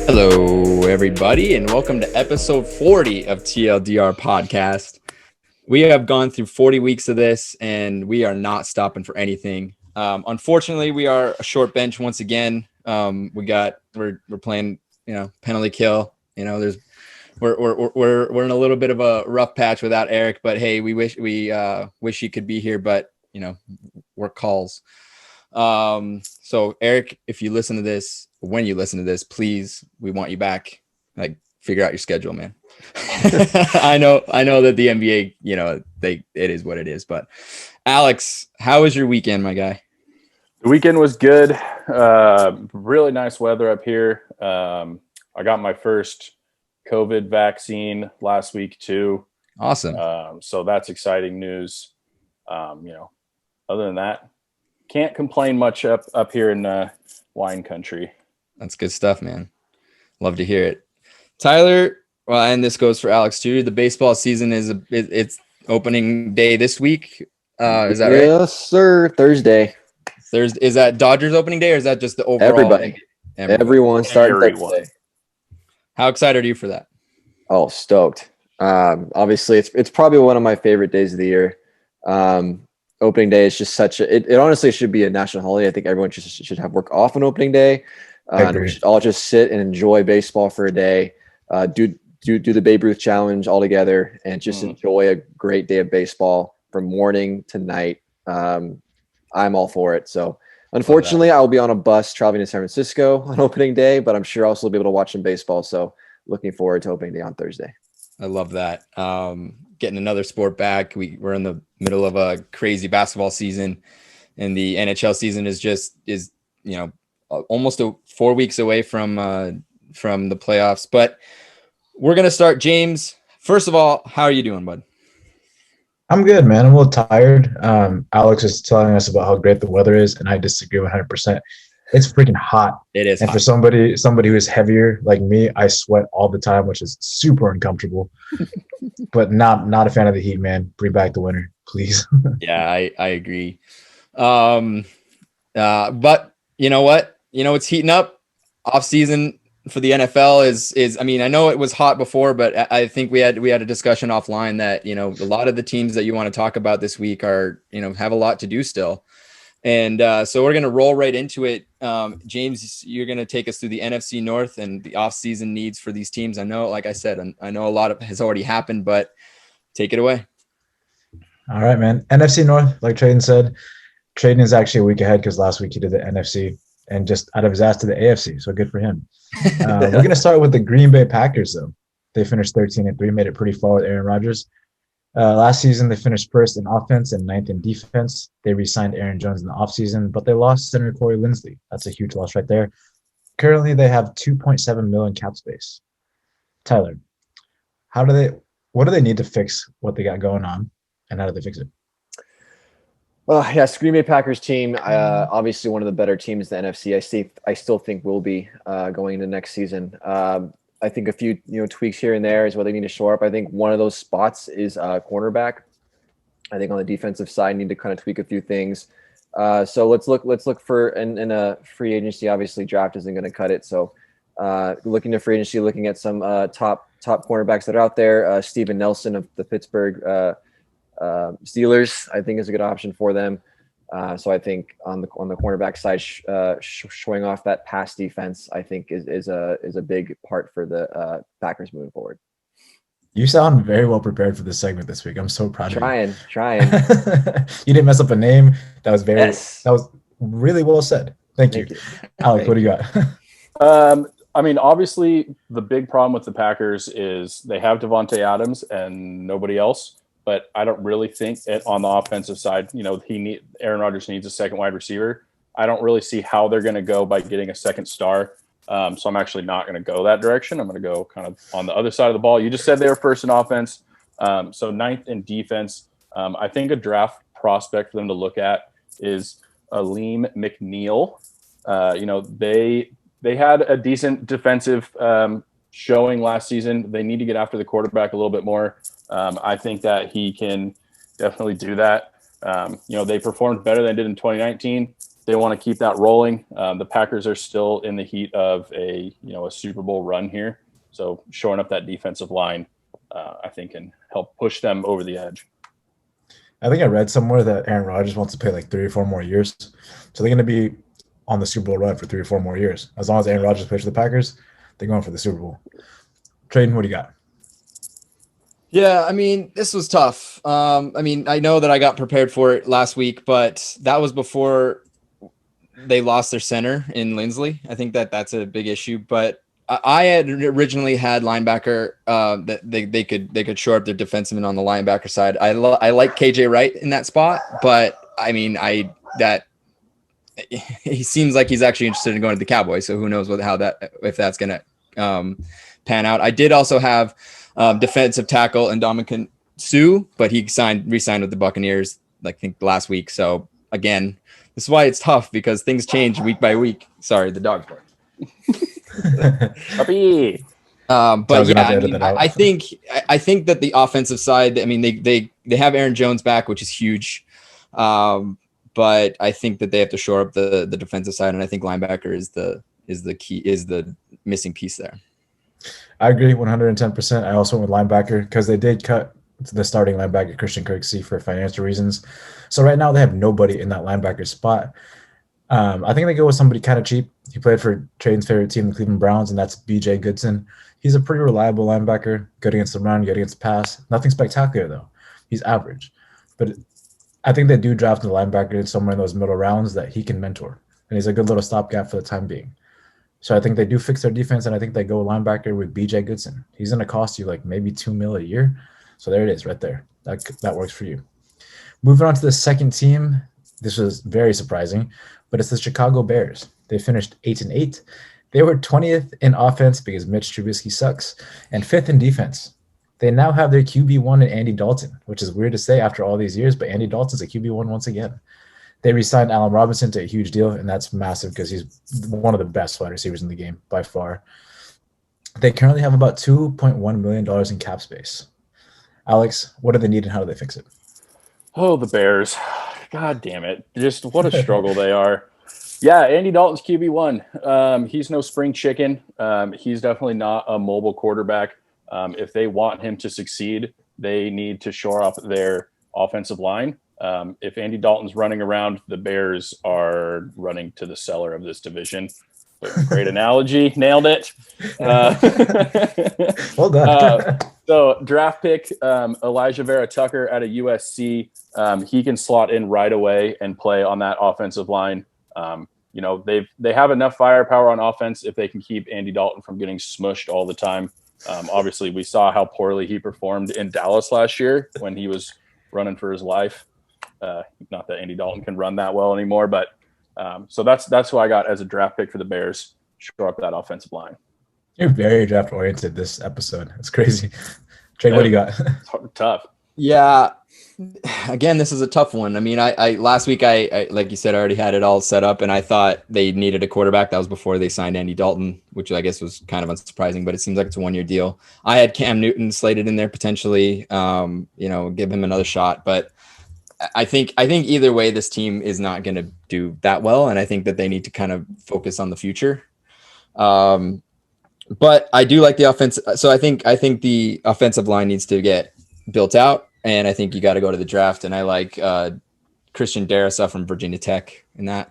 Hello, everybody, and welcome to episode 40 of TLDR Podcast. We have gone through 40 weeks of this, and we are not stopping for anything. Unfortunately, we are a short bench once again. We're playing, penalty kill. We're in a little bit of a rough patch without Eric, but hey, we wish he could be here, but work calls. So Eric, if you listen to this, when you listen to this, please, we want you back. Like, figure out your schedule, man. I know that the NBA, it is what it is. But Alex, how was your weekend, my guy? The weekend was good. Really nice weather up here. I got my first COVID vaccine last week too. Awesome. So that's exciting news. Other than that, can't complain much up here in wine country. That's good stuff, man. Love to hear it. Tyler, well, and this goes for Alex too. The baseball season it's opening day this week. Is that right? Yes, sir. Thursday. Is that Dodgers opening day, or is that just the overall? Everybody. Everyone starting Thursday. How excited are you for that? Oh, stoked. Obviously, it's probably one of my favorite days of the year. Opening day is just it honestly should be a national holiday. I think everyone should have work off on opening day. And we should all just sit and enjoy baseball for a day. Do the Babe Ruth challenge all together and just enjoy a great day of baseball from morning to night. I'm all for it. So unfortunately, I will be on a bus traveling to San Francisco on opening day, but I'm sure I'll still be able to watch some baseball. So looking forward to opening day on Thursday. I love that. Getting another sport back. We're in the middle of a crazy basketball season, and the NHL season is almost 4 weeks away from the playoffs. But we're gonna start. James, first of all, how are you doing, bud? I'm good, man. I'm a little tired. Alex is telling us about how great the weather is, and I disagree 100%. It's freaking hot. It is. And hot. For somebody who is heavier like me, I sweat all the time, which is super uncomfortable. But not a fan of the heat, man. Bring back the winter, please. Yeah, I agree. But you know what? It's heating up. Off season for the NFL is. I mean, I know it was hot before, but I think we had a discussion offline that a lot of the teams that you want to talk about this week are have a lot to do still. And so we're going to roll right into it. James, you're going to take us through the NFC North and the offseason needs for these teams. I know, like I said, I know a lot has already happened, but take it away. All right, man. NFC North, like Tradon said, Tradon is actually a week ahead because last week he did the NFC and just out of his ass to the AFC. So good for him. We're going to start with the Green Bay Packers, though. They finished 13-3, made it pretty far with Aaron Rodgers. Last season, they finished first in offense and ninth in defense. They re-signed Aaron Jones in the offseason, but they lost center Corey Linsley. That's a huge loss right there. Currently, they have $2.7 million cap space. Tyler, what do they need to fix what they got going on, and how do they fix it? Well, yes, Green Bay Packers team, obviously one of the better teams in the NFC. I still think will be going into next season. I think a few tweaks here and there is what they need to shore up. I think one of those spots is cornerback. I think on the defensive side, need to kind of tweak a few things. So let's look for in a free agency. Obviously, draft isn't going to cut it. So looking to free agency, looking at some top cornerbacks that are out there. Steven Nelson of the Pittsburgh Steelers, I think, is a good option for them. So I think on the cornerback side, showing off that pass defense, I think is a big part for the Packers moving forward. You sound very well prepared for this segment this week. I'm so proud of you. Trying. You didn't mess up a name. That was really well said. Thank you. Alex, what do you got? I mean, obviously, the big problem with the Packers is they have Devonta Adams and nobody else. But I don't really think on the offensive side, Aaron Rodgers needs a second wide receiver. I don't really see how they're going to go by getting a second star. So I'm actually not going to go that direction. I'm going to go kind of on the other side of the ball. You just said they were first in offense. So ninth in defense. I think a draft prospect for them to look at is Aleem McNeil. They had a decent defensive showing last season. They need to get after the quarterback a little bit more. I think that he can definitely do that. They performed better than they did in 2019. they want to keep that rolling. The Packers are still in the heat of a Super Bowl run here. So shoring up that defensive line, I think, can help push them over the edge. I think I read somewhere that Aaron Rodgers wants to play like 3 or 4 more years. So they're going to be on the Super Bowl run for 3 or 4 more years. As long as Aaron Rodgers plays for the Packers, they're going for the Super Bowl. Trayden, what do you got? Yeah, I mean, this was tough. I mean, I know that I got prepared for it last week, but that was before they lost their center in Lindsley. I think that's a big issue. But I had originally had linebacker that they could shore up their defenseman on the linebacker side. I like KJ Wright in that spot, but I mean, he seems like he's actually interested in going to the Cowboys. So who knows if that's going to pan out. I did also have defensive tackle Ndamukong Suh, but he re-signed with the Buccaneers, I think last week. So again, this is why it's tough because things change week by week. Sorry, the dog's bark. Puppy. But yeah, I think that the offensive side, I mean, they have Aaron Jones back, which is huge. But I think that they have to shore up the defensive side, and I think linebacker is the missing piece there. I agree 110%. I also went with linebacker because they did cut the starting linebacker Christian Kirksey for financial reasons. So right now they have nobody in that linebacker spot. I think they go with somebody kind of cheap. He played for Trayden's favorite team, the Cleveland Browns, and that's BJ Goodson. He's a pretty reliable linebacker, good against the run, good against the pass. Nothing spectacular, though. He's average. But I think they do draft the linebacker somewhere in those middle rounds that he can mentor. And he's a good little stopgap for the time being. So I think they do fix their defense, and I think they go linebacker with BJ Goodson. He's going to cost you like maybe $2 million a year. So there it is right there. That works for you. Moving on to the second team. This was very surprising, but it's the Chicago Bears. They finished 8-8. They were 20th in offense because Mitch Trubisky sucks, and 5th in defense. They now have their QB1 in Andy Dalton, which is weird to say after all these years, but Andy Dalton's a QB1 once again. They re-signed Allen Robinson to a huge deal, and that's massive because he's one of the best wide receivers in the game by far. They currently have about $2.1 million in cap space. Alex, what do they need and how do they fix it? Oh, the Bears. God damn it. Just what a struggle they are. Yeah, Andy Dalton's QB1. He's no spring chicken. He's definitely not a mobile quarterback. If they want him to succeed, they need to shore up their offensive line. If Andy Dalton's running around, the Bears are running to the cellar of this division. Great analogy. Nailed it. Well done. So draft pick, Elijah Vera Tucker out of USC. He can slot in right away and play on that offensive line. They have enough firepower on offense if they can keep Andy Dalton from getting smushed all the time. Obviously, we saw how poorly he performed in Dallas last year when he was running for his life. Not that Andy Dalton can run that well anymore, but so that's who I got as a draft pick for the Bears. Shore up that offensive line. You're very draft oriented this episode. It's crazy. Trey, what do you got? Tough. Yeah. Again, this is a tough one. I mean, I last week, I like you said, I already had it all set up, and I thought they needed a quarterback. That was before they signed Andy Dalton, which I guess was kind of unsurprising, but it seems like it's a 1-year deal. I had Cam Newton slated in there potentially, give him another shot, but I think either way, this team is not going to do that well, and I think that they need to kind of focus on the future. But I do like the offense. So I think the offensive line needs to get built out, and I think you got to go to the draft. And I like Christian Darrisaw from Virginia Tech in that.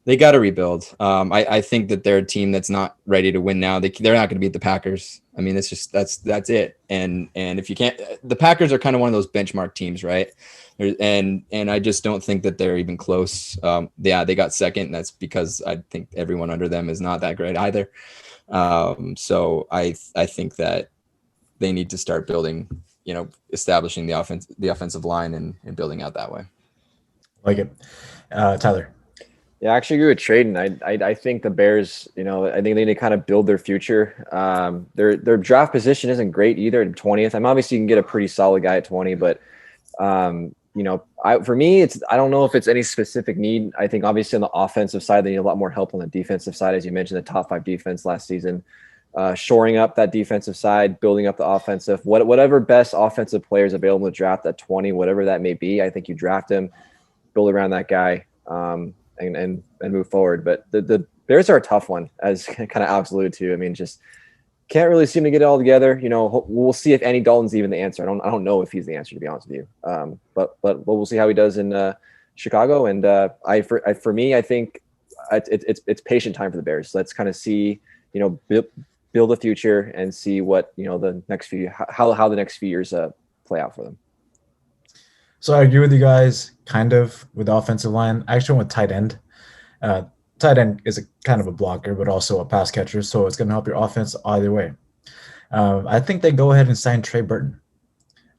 They got to rebuild. I think that they're a team that's not ready to win now. They're not going to beat the Packers. I mean, it's just that's it. And if you can't, the Packers are kind of one of those benchmark teams, right? And I just don't think that they're even close. They got second. And that's because I think everyone under them is not that great either. So I think that they need to start building, establishing the offensive line and building out that way. Like it. Tyler. Yeah, I actually agree with Tradon. I think the Bears, I think they need to kind of build their future. Their draft position isn't great either at 20th. I'm obviously you can get a pretty solid guy at 20, but for me, I don't know if it's any specific need. I think obviously on the offensive side, they need a lot more help on the defensive side, as you mentioned, the top 5 defense last season, shoring up that defensive side, building up the offensive, whatever best offensive players available to draft at 20, whatever that may be. I think you draft him, build around that guy. and move forward. But the Bears are a tough one, as kind of Alex alluded to. I mean, just can't really seem to get it all together. We'll see if Andy Dalton's even the answer. I don't know if he's the answer, to be honest with you. But we'll see how he does in Chicago. And for me, I think it's patient time for the Bears. Let's kind of see, build a future and see what the next how the next few years play out for them. So I agree with you guys, kind of, with the offensive line. I actually went with tight end. Tight end is a kind of a blocker, but also a pass catcher, so it's going to help your offense either way. I think they go ahead and sign Trey Burton.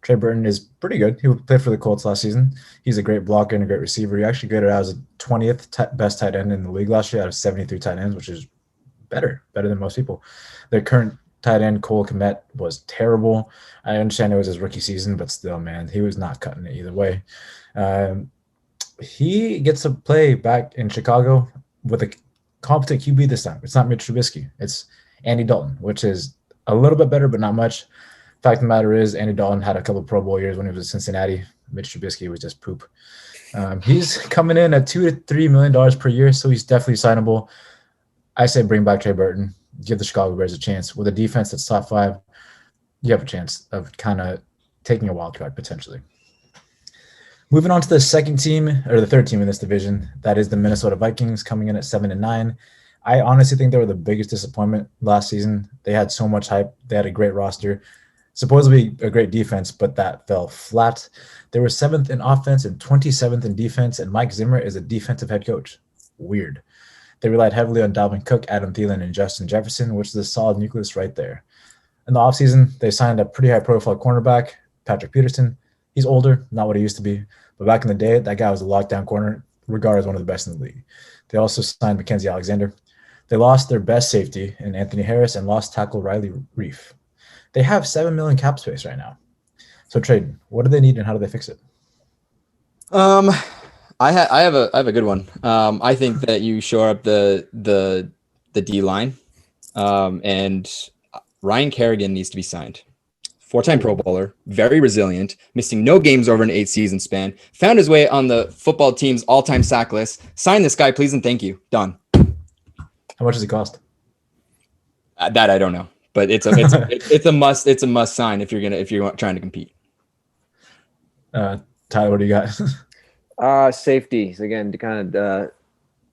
Trey Burton is pretty good. He played for the Colts last season. He's a great blocker and a great receiver. He actually graded out as a 20th best tight end in the league last year out of 73 tight ends, which is better than most people. Their current tight end, Cole Kmet, was terrible. I understand it was his rookie season, but still, man, he was not cutting it either way. He gets to play back in Chicago with a competent QB this time. It's not Mitch Trubisky. It's Andy Dalton, which is a little bit better, but not much. Fact of the matter is, Andy Dalton had a couple of Pro Bowl years when he was at Cincinnati. Mitch Trubisky was just poop. He's coming in at $2 to $3 million per year, so he's definitely signable. I say bring back Trey Burton. Give the Chicago Bears a chance. With a defense that's top 5, you have a chance of kind of taking a wild card potentially. Moving on to the third team in this division, that is the Minnesota Vikings, coming in at 7-9. I honestly think they were the biggest disappointment last season. They had so much hype. They had a great roster, supposedly a great defense, but that fell flat. They were 7th in offense and 27th in defense, and Mike Zimmer is a defensive head coach. Weird. They relied heavily on Dalvin Cook, Adam Thielen, and Justin Jefferson, which is a solid nucleus right there. In the offseason, they signed a pretty high-profile cornerback, Patrick Pearson. He's older, not what he used to be. But back in the day, that guy was a lockdown corner, regarded as one of the best in the league. They also signed Mackenzie Alexander. They lost their best safety in Anthony Harris and lost tackle Riley Reif. They have $7 million cap space right now. So, Trade, what do they need and how do they fix it? I have a good one. I think that you shore up the D line, and Ryan Kerrigan needs to be signed. 4-time Pro Bowler, very resilient, missing no games over an 8-season span, found his way on the football team's all-time sack list. Sign this guy, please, and thank you. Done. How much does it cost? That I don't know, but it's a must. It's a must sign if you're trying to compete. Tyler, what do you got? Safety. So again, kind of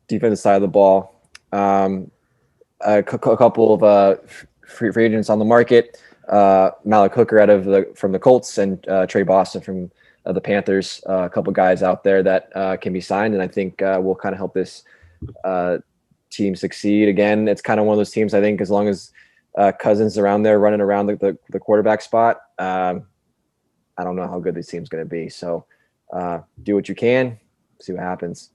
defensive side of the ball. A couple of free agents on the market. Malik Hooker from the Colts and Trey Boston from the Panthers. A couple guys out there that can be signed, and I think will kind of help this team succeed. Again, it's kind of one of those teams, I think, as long as Cousins around there running around the quarterback spot, I don't know how good this team's going to be. So do what you can, see what happens.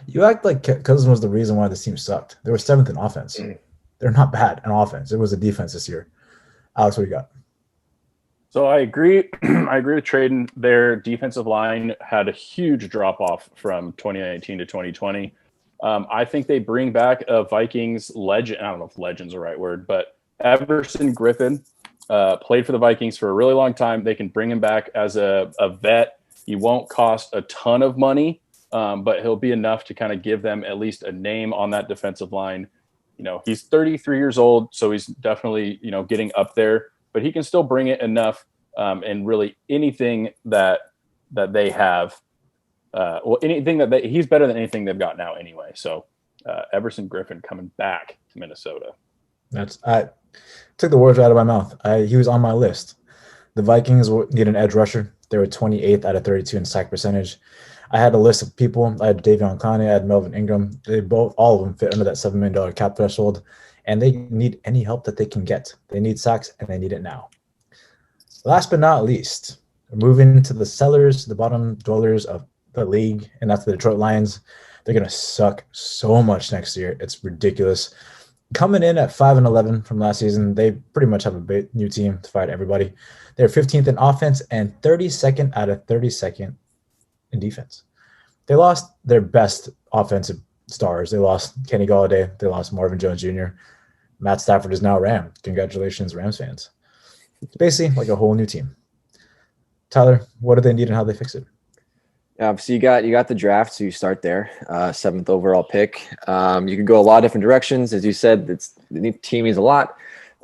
You act like Cousins was the reason why this team sucked. They were 7th in offense. They're not bad in offense. It was a defense this year. Alex, what do you got? So I agree. I agree with Tradon. Their defensive line had a huge drop off from 2019 to 2020. I think they bring back a Vikings legend. I don't know if legend's the right word, but Everson Griffin played for the Vikings for a really long time. They can bring him back as a vet. He won't cost a ton of money, but he'll be enough to kind of give them at least a name on that defensive line. He's 33 years old, so he's definitely, getting up there, but he can still bring it enough. And really anything that they have, he's better than anything they've got now anyway. So Everson Griffin coming back to Minnesota. I took the words out of my mouth. He was on my list. The Vikings need an edge rusher. They were 28th out of 32 in sack percentage. I had a list of people. I had Davion Clowney, I had Melvin Ingram. All of them fit under that $7 million cap threshold, and they need any help that they can get. They need sacks, and they need it now. Last but not least, moving to the sellers, the bottom dwellers of the league, and that's the Detroit Lions. They're going to suck so much next year. It's ridiculous. Coming in at 5-11 from last season, they pretty much have a new team to fight everybody. They're 15th in offense and 32nd out of 32nd in defense. They lost their best offensive stars. They lost Kenny Golladay. They lost Marvin Jones Jr. Matt Stafford is now a Ram. Congratulations, Rams fans. It's basically like a whole new team. Tyler, what do they need and how do they fix it? So you got the draft, so you start there, 7th overall pick. You can go a lot of different directions, as you said. The team means a lot.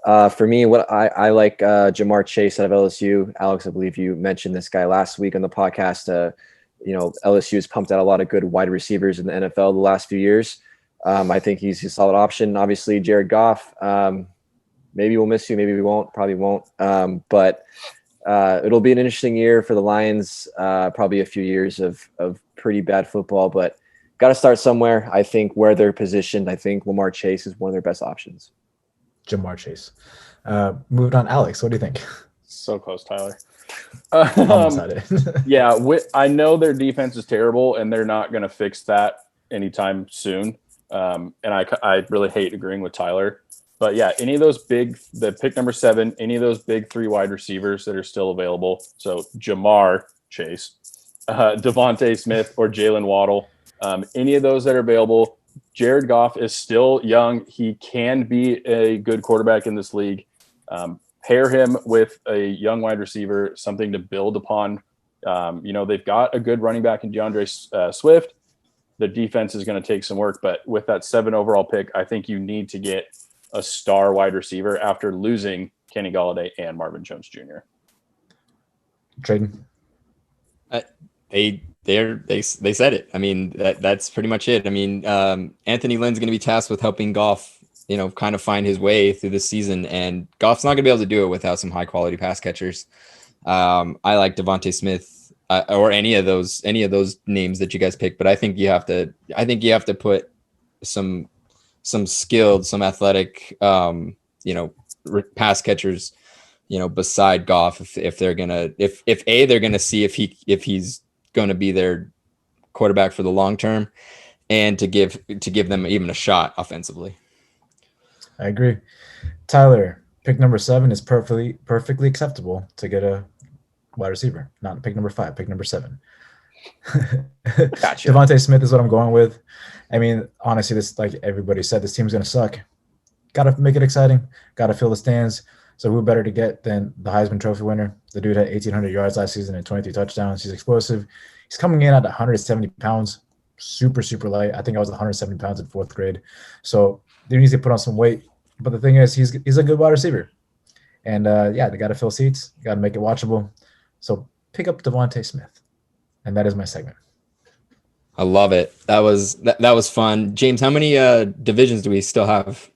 For me, what I like Jamar Chase out of LSU. Alex, I believe you mentioned this guy last week on the podcast. LSU has pumped out a lot of good wide receivers in the NFL the last few years. I think he's a solid option. Obviously, Jared Goff. Maybe we'll miss you. Maybe we won't. Probably won't. But it'll be an interesting year for the Lions. Probably a few years of pretty bad football, but got to start somewhere. I think where they're positioned, I think Lamar Chase is one of their best options. Jamar Chase. Moved on. Alex, what do you think? So close, Tyler. Almost had it. Yeah, I know their defense is terrible, and they're not going to fix that anytime soon. And I really hate agreeing with Tyler. But yeah, any of those the pick number 7, any of those big 3 wide receivers that are still available. So Jamar Chase, Devonta Smith, or Jalen Waddle. Any of those that are available. Jared Goff is still young. He can be a good quarterback in this league. Pair him with a young wide receiver, something to build upon. They've got a good running back in DeAndre Swift. The defense is going to take some work, but with that 7 overall pick, I think you need to get a star wide receiver after losing Kenny Golladay and Marvin Jones Jr. Trayden. They said it. I mean, that's pretty much it. I mean, Anthony Lynn's going to be tasked with helping Goff, kind of find his way through this season, and Goff's not going to be able to do it without some high quality pass catchers. I like Devonta Smith or any of those names that you guys picked, but I think you have to put some skilled, some athletic, pass catchers, beside Goff if they're gonna they're gonna see if he's going to be their quarterback for the long term, and to give them even a shot offensively. I agree. Tyler, pick number 7 is perfectly acceptable to get a wide receiver. Not pick number 5, pick number 7. Gotcha. Devonta Smith is what I'm going with. I mean, honestly, this, like everybody said, this team's going to suck. Got to make it exciting. Got to fill the stands. So who better to get than the Heisman Trophy winner? The dude had 1,800 yards last season and 23 touchdowns. He's explosive. He's coming in at 170 pounds, super, super light. I think I was 170 pounds in 4th grade. So they need to put on some weight. But the thing is, he's a good wide receiver. And, they got to fill seats. Got to make it watchable. So pick up Devonta Smith. And that is my segment. I love it. That was fun. James, how many divisions do we still have?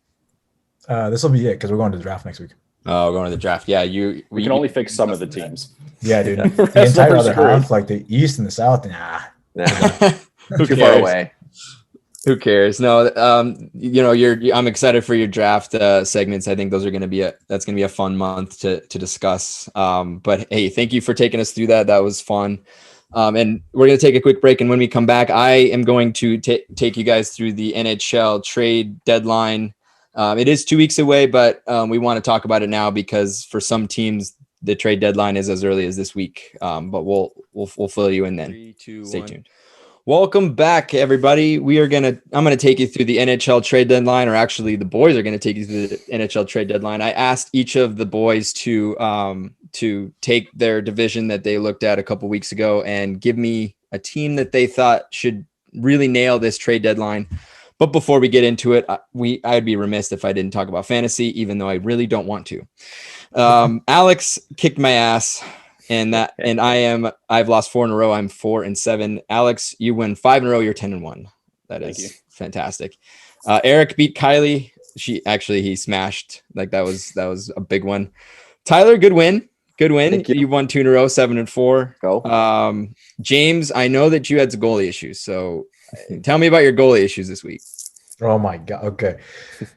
This will be it because we're going to the draft next week. Oh, going to the draft. Yeah, we can only fix some of the teams. Yeah, dude. The entire other half, like the East and the South, Who Too far away. Who cares? No, I'm excited for your draft segments. I think those are going to be that's going to be a fun month to discuss. But hey, thank you for taking us through that. That was fun. And we're going to take a quick break. And when we come back, I am going to take you guys through the NHL trade deadline. It is 2 weeks away, but we want to talk about it now because for some teams, the trade deadline is as early as this week. But we'll fill you in then. 3, 2, Stay 1. Tuned. Welcome back, everybody. I'm going to take you through the NHL trade deadline, or actually the boys are going to take you through the NHL trade deadline. I asked each of the boys to take their division that they looked at a couple weeks ago and give me a team that they thought should really nail this trade deadline. But before we get into it, I'd be remiss if I didn't talk about fantasy, even though I really don't want to. Alex kicked my ass. I've lost 4 in a row. I'm 4-7. Alex, you win 5 in a row. You're 10-1. That is fantastic. Eric beat Kylie. He smashed. Like that was a big one. Tyler, good win. You won 2 in a row, 7-4. Go. James, I know that you had some goalie issues. So tell me about your goalie issues this week. Oh my God. Okay.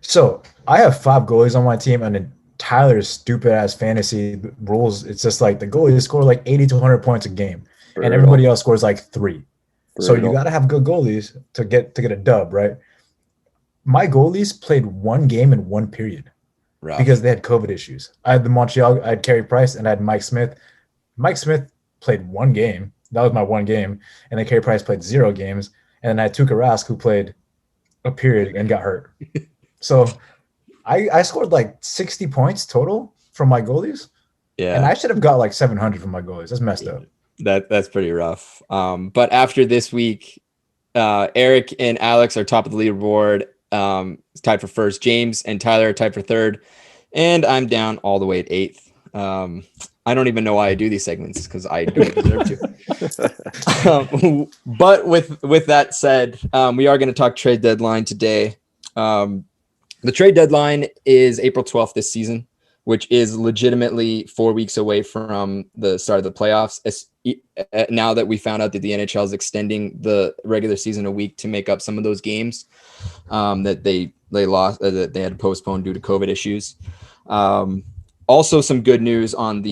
So I have 5 goalies on my team, and Tyler's stupid ass fantasy rules. It's just like the goalies score like 80 to 100 points a game, and everybody else scores like 3. So you got to have good goalies to get a dub, right? My goalies played 1 game in 1 period. Rough. Because they had COVID issues. I had I had Carey Price, and I had Mike Smith. Mike Smith played 1 game. That was my 1 game. And then Carey Price played 0 games. And then I had Tuukka Rask, who played a period and got hurt. So I scored like 60 points total from my goalies. Yeah. And I should have got like 700 from my goalies. That's messed up. That's pretty rough. But after this week, Eric and Alex are top of the leaderboard, tied for first. James and Tyler are tied for third, and I'm down all the way at eighth. I don't even know why I do these segments because I don't deserve to. But with that said, we are going to talk trade deadline today. The trade deadline is April 12th this season, which is legitimately 4 weeks away from the start of the playoffs. Now that we found out that the NHL is extending the regular season a week to make up some of those games that they lost, that they had to postpone due to COVID issues. Also, some good news on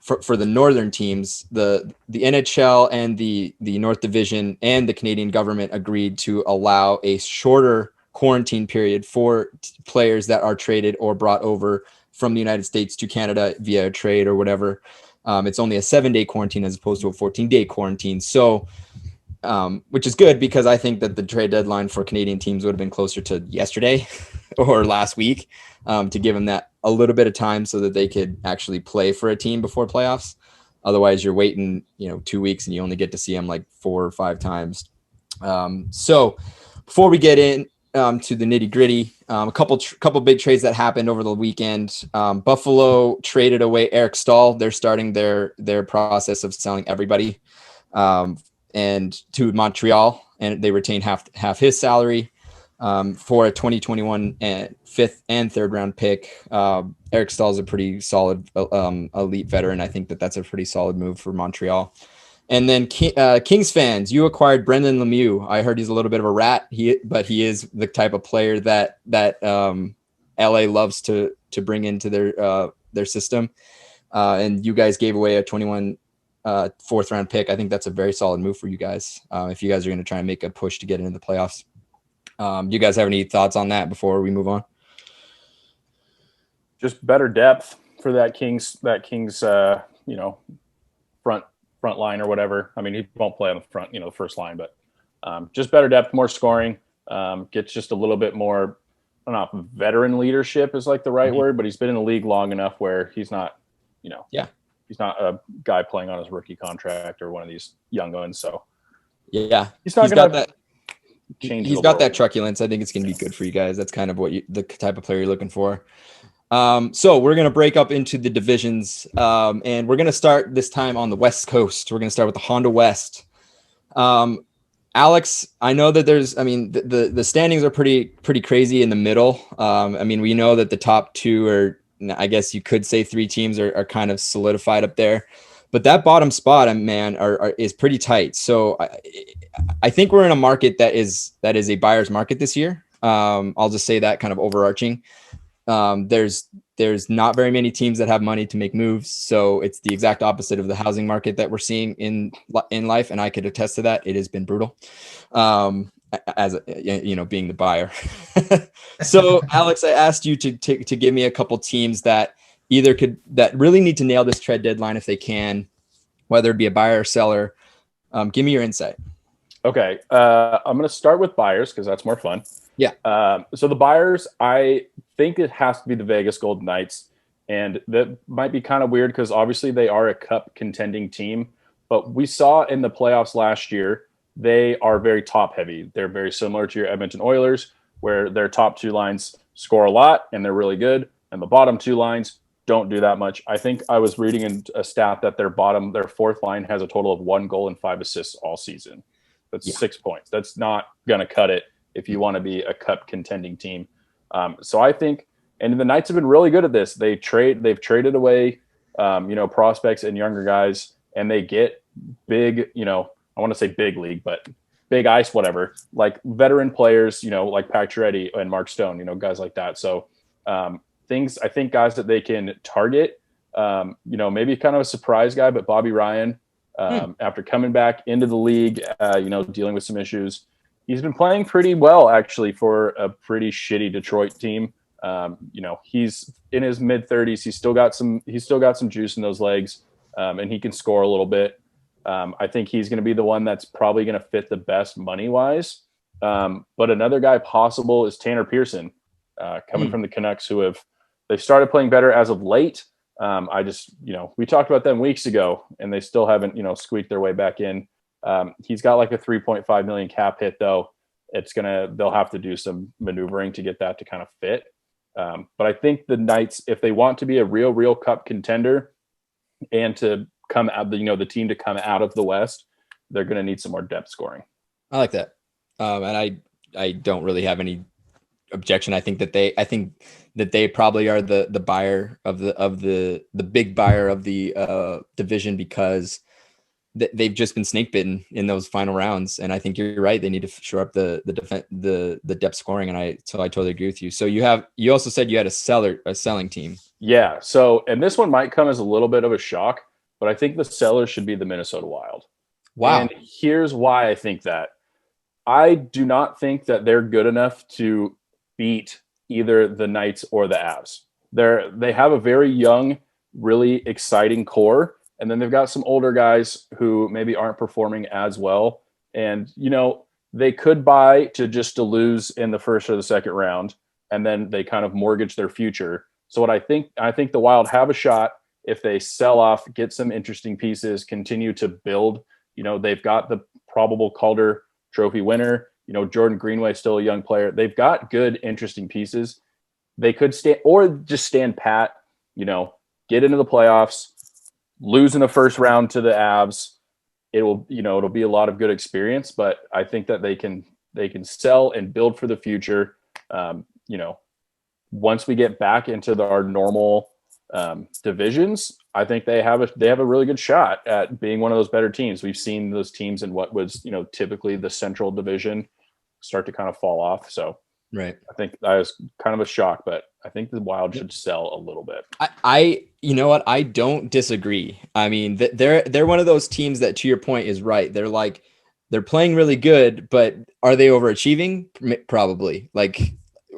for the northern teams. The NHL and the North Division and the Canadian government agreed to allow a shorter quarantine period for players that are traded or brought over from the United States to Canada via a trade or whatever. It's only a 7-day quarantine as opposed to a 14-day quarantine. So, which is good because I think that the trade deadline for Canadian teams would have been closer to yesterday or last week, to give them that a little bit of time so that they could actually play for a team before playoffs. Otherwise, you're waiting, 2 weeks and you only get to see them like 4 or 5 times. So before we get in to the nitty gritty, a couple big trades that happened over the weekend. Buffalo traded away Eric Stahl. They're starting their process of selling everybody, and to Montreal, and they retain half his salary for a 2021 fifth and third round pick. Eric Stahl is a pretty solid elite veteran. I think that's a pretty solid move for Montreal. And then Kings fans, you acquired Brendan Lemieux. I heard he's a little bit of a rat, but he is the type of player that LA loves to bring into their system. And you guys gave away a 21 fourth round pick. I think that's a very solid move for you guys. If you guys are going to try and make a push to get into the playoffs. Do you guys have any thoughts on that before we move on? Just better depth for that Kings front line or whatever. I mean, he won't play on the front, the first line, but just better depth, more scoring, gets just a little bit more, I don't know if veteran leadership is like the right word, but he's been in the league long enough where he's not, he's not a guy playing on his rookie contract or one of these young ones. So yeah, he's not going to change. He's got that truculence. I think it's going to be good for you guys. That's kind of the type of player you're looking for. So we're going to break up into the divisions, and we're going to start this time on the West Coast. We're going to start with the Honda West. Alex, I know that the standings are pretty crazy in the middle. We know that the top two are, I guess you could say 3 teams are kind of solidified up there, but that bottom spot, is pretty tight. So I think we're in a market that is a buyer's market this year. I'll just say that kind of overarching. There's not very many teams that have money to make moves. So it's the exact opposite of the housing market that we're seeing in life. And I could attest to that. It has been brutal. As being the buyer. So Alex, I asked you to give me a couple teams that that really need to nail this trade deadline if they can, whether it be a buyer or seller. Give me your insight. Okay. I'm going to start with buyers because that's more fun. Yeah. So the buyers, I think it has to be the Vegas Golden Knights. And that might be kind of weird because obviously they are a cup contending team. But we saw in the playoffs last year, they are very top heavy. They're very similar to your Edmonton Oilers, where their top 2 lines score a lot and they're really good. And the bottom 2 lines don't do that much. I think I was reading in a stat that their 4th line has a total of 1 goal and 5 assists all season. That's 6 points. That's not going to cut it if you want to be a cup contending team. So I think, and the Knights have been really good at this. They've traded away, prospects and younger guys, and they get big, I want to say big league, but big ice, whatever, like veteran players, like Pacioretty and Mark Stone, guys like that. So I think guys that they can target, maybe kind of a surprise guy, but Bobby Ryan, after coming back into the league, dealing with some issues, he's been playing pretty well actually for a pretty shitty Detroit team. He's in his mid 30s. He's still got some juice in those legs, and he can score a little bit. I think he's going to be the one that's probably going to fit the best money wise. But another guy possible is Tanner Pearson, coming from the Canucks, they've started playing better as of late. I just, we talked about them weeks ago, and they still haven't, squeaked their way back in. He's got like a 3.5 million cap hit, though. They'll have to do some maneuvering to get that to kind of fit. But I think the Knights, if they want to be a real cup contender and to come out, the team to come out of the West, they're going to need some more depth scoring. I like that. And I don't really have any objection. I think that they probably are the buyer of the big buyer of the division, because they've just been snake bitten in those final rounds. And I think you're right. They need to shore up the depth scoring. And so I totally agree with you. So you also said you had a selling team. Yeah. So, and this one might come as a little bit of a shock, but I think the seller should be the Minnesota Wild. Wow. And here's why I think that. I do not think that they're good enough to beat either the Knights or the Avs. They have a very young, really exciting core. And then they've got some older guys who maybe aren't performing as well. And, they could buy to lose in the first or the second round, and then they kind of mortgage their future. So I think the Wild have a shot if they sell off, get some interesting pieces, continue to build. They've got the probable Calder Trophy winner. Jordan Greenway, still a young player. They've got good, interesting pieces. They could stand pat, get into the playoffs, lose in the first round to the Avs. It'll be a lot of good experience, but I think that they can sell and build for the future. Once we get back into our normal divisions, I think they have a really good shot at being one of those better teams. We've seen those teams in what was, typically the Central Division start to kind of fall off. So right. I think that was kind of a shock, but I think the Wild should sell a little bit. You know what? I don't disagree. I mean, they're one of those teams that, to your point, is right. They're playing really good, but are they overachieving? Probably. Like,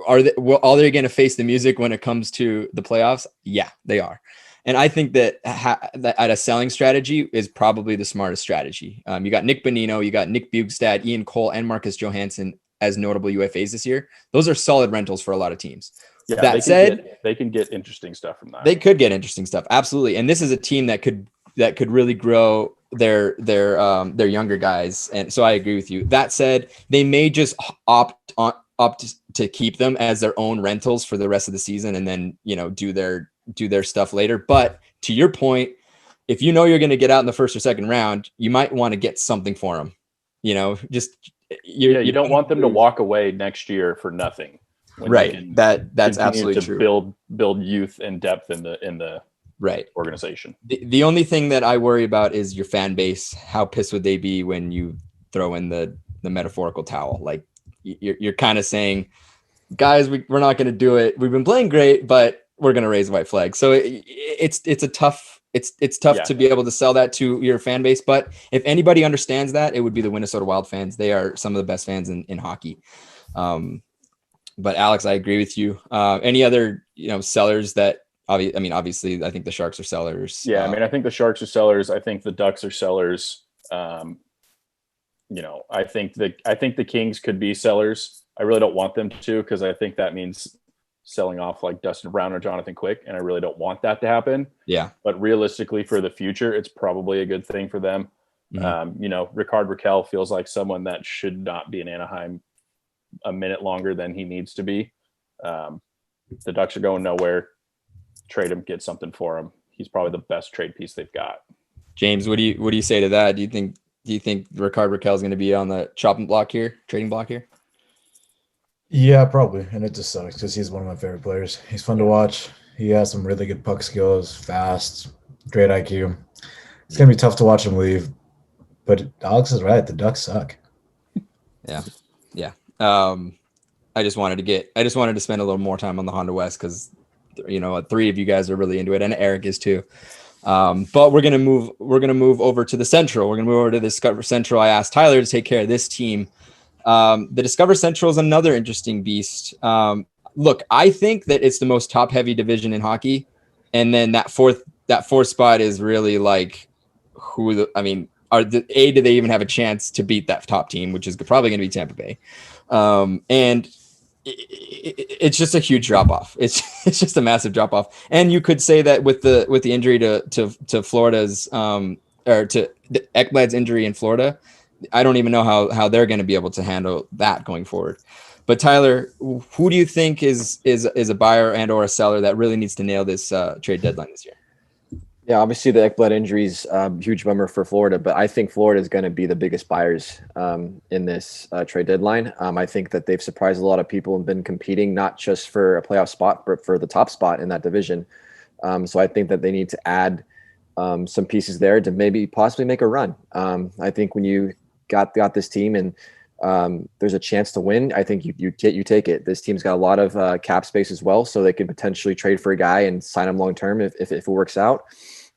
are they going to face the music when it comes to the playoffs? Yeah, they are. And I think that at a selling strategy is probably the smartest strategy. You got Nick Bonino, you got Nick Bjugstad, Ian Cole, and Marcus Johansson as notable UFAs this year. Those are solid rentals for a lot of teams. Yeah, that said, they can get interesting stuff from that. They could get interesting stuff. Absolutely. And this is a team that could really grow their younger guys. And so I agree with you. That said, they may just opt to keep them as their own rentals for the rest of the season, and then, do their stuff later. But to your point, if you're going to get out in the first or second round, you might want to get something for them. You don't want them to walk away next year for nothing. Right. That's absolutely true. Build youth and depth in the right organization. The only thing that I worry about is your fan base. How pissed would they be when you throw in the metaphorical towel? Like, you're kind of saying, guys, we're not going to do it. We've been playing great, but we're going to raise a white flag. So it's tough to be able to sell that to your fan base. But if anybody understands that, it would be the Minnesota Wild fans. They are some of the best fans in hockey. But Alex, I agree with you. Any other, sellers that obviously I think the Sharks are sellers. Yeah. I think the Sharks are sellers. I think the Ducks are sellers. I think the Kings could be sellers. I really don't want them to, because I think that means selling off like Dustin Brown or Jonathan Quick, and I really don't want that to happen. Yeah. But realistically, for the future, it's probably a good thing for them. Mm-hmm. Rickard Rakell feels like someone that should not be in Anaheim a minute longer than he needs to be. The Ducks are going nowhere. Trade him, get something for him. He's probably the best trade piece they've got. James, what do you say to that? Do you think Rickard Rakell is going to be on the trading block here? Yeah, probably. And it just sucks because he's one of my favorite players. He's fun to watch. He has some really good puck skills, fast, great IQ. It's going to be tough to watch him leave. But Alex is right. The Ducks suck. Yeah. I just wanted to spend a little more time on the Honda West because, three of you guys are really into it, and Eric is too. But we're gonna move over to the Central. We're gonna move over to the Discover Central. I asked Tyler to take care of this team. The Discover Central is another interesting beast. Look, I think that it's the most top-heavy division in hockey, and then that fourth spot is really like do they even have a chance to beat that top team, which is probably going to be Tampa Bay? And it's just a huge drop off. It's just a massive drop off. And you could say that with the injury to Florida's or to Ekblad's injury in Florida, I don't even know how they're going to be able to handle that going forward. But Tyler, who do you think is a buyer and or a seller that really needs to nail this trade deadline this year? Yeah, obviously the Ekblad injuries, huge bummer for Florida, but I think Florida is going to be the biggest buyers in this trade deadline. I think that they've surprised a lot of people and been competing not just for a playoff spot, but for the top spot in that division. So I think that they need to add some pieces there to maybe possibly make a run. I think when you got this team and there's a chance to win, I think you take it. This team's got a lot of cap space as well, so they could potentially trade for a guy and sign him long term if it works out.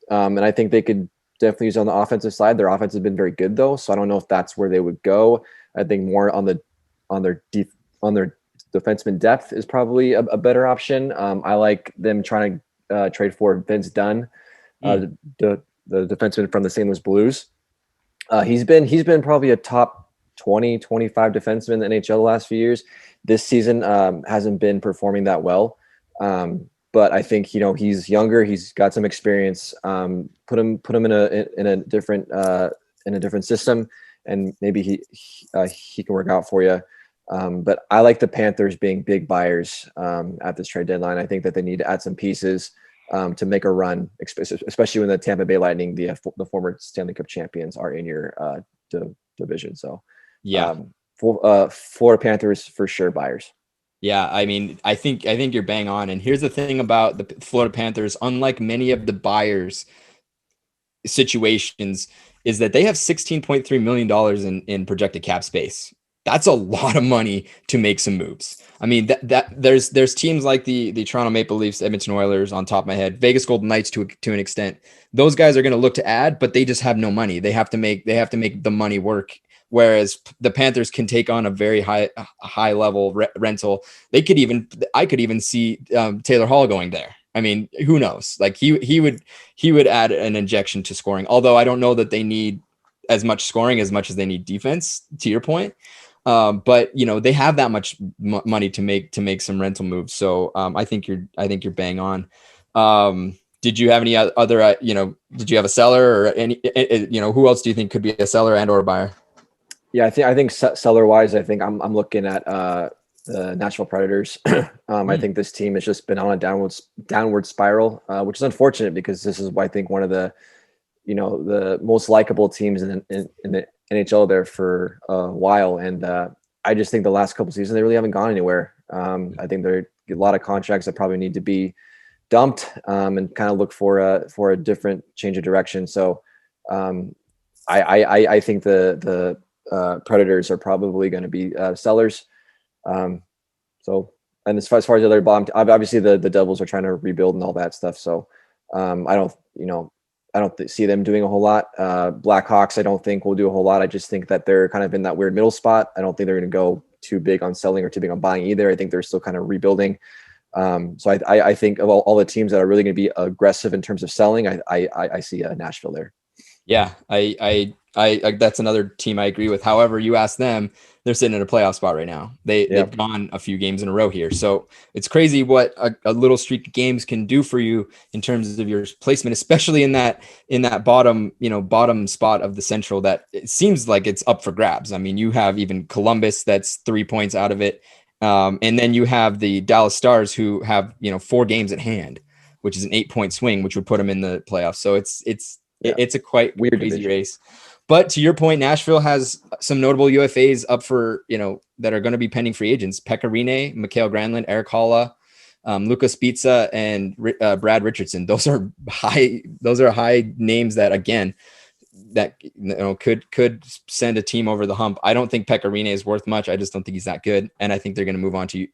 And I think they could definitely use on the offensive side. Their offense has been very good though, so I don't know if that's where they would go. I think more on their defenseman depth is probably a better option. I like them trying to trade for Vince Dunn, the defenseman from the St. Louis Blues. He's been probably a top 20, 25 defenseman in the NHL the last few years. This season hasn't been performing that well. But I think, he's younger. He's got some experience. Put him in a different system, and maybe he can work out for you. But I like the Panthers being big buyers at this trade deadline. I think that they need to add some pieces to make a run, especially when the Tampa Bay Lightning, the former Stanley Cup champions, are in your division. So yeah, Florida Panthers for sure buyers. Yeah, I mean, I think you're bang on. And here's the thing about the Florida Panthers, unlike many of the buyers' situations, is that they have $16.3 million in projected cap space. That's a lot of money to make some moves. I mean, that there's teams like the Toronto Maple Leafs, Edmonton Oilers, on top of my head, Vegas Golden Knights to an extent. Those guys are going to look to add, but they just have no money. They have to make the money work. Whereas the Panthers can take on a very high level rental. I could even see Taylor Hall going there. I mean, who knows? Like he would add an injection to scoring. Although I don't know that they need as much scoring as much as they need defense. To your point, but they have that much money to make some rental moves. So I think you're bang on. Did you have any other? Did you have a seller or any? Who else do you think could be a seller and or a buyer? Yeah, I think seller wise, I think I'm looking at the Nashville Predators. I think this team has just been on a downward spiral, which is unfortunate because this is, I think, one of the most likable teams in the NHL there for a while, and I just think the last couple of seasons they really haven't gone anywhere. I think there are a lot of contracts that probably need to be dumped and kind of look for a different change of direction. So I think the Predators are probably going to be sellers. So, and as far as the other bottom, obviously the Devils are trying to rebuild and all that stuff. So I don't see them doing a whole lot. Blackhawks, I don't think will do a whole lot. I just think that they're kind of in that weird middle spot. I don't think they're going to go too big on selling or too big on buying either. I think they're still kind of rebuilding. So I think of all the teams that are really going to be aggressive in terms of selling, I see Nashville there. Yeah, I that's another team I agree with. However, you ask them, they're sitting in a playoff spot right now. They've gone a few games in a row here. So it's crazy what a little streak of games can do for you in terms of your placement, especially in that bottom spot of the Central that it seems like it's up for grabs. I mean, you have even Columbus that's 3 points out of it. And then you have the Dallas Stars who have, 4 games at hand, which is an 8-point swing, which would put them in the playoffs. So it's a quite weird, crazy race. But to your point, Nashville has some notable UFAs up for, that are going to be pending free agents. Pekka Rinne, Mikael Granlund, Eric Halla, Lucas Pizza, and Brad Richardson. Those are high names that, again, that could send a team over the hump. I don't think Pekka Rinne is worth much. I just don't think he's that good. And I think they're going to move on to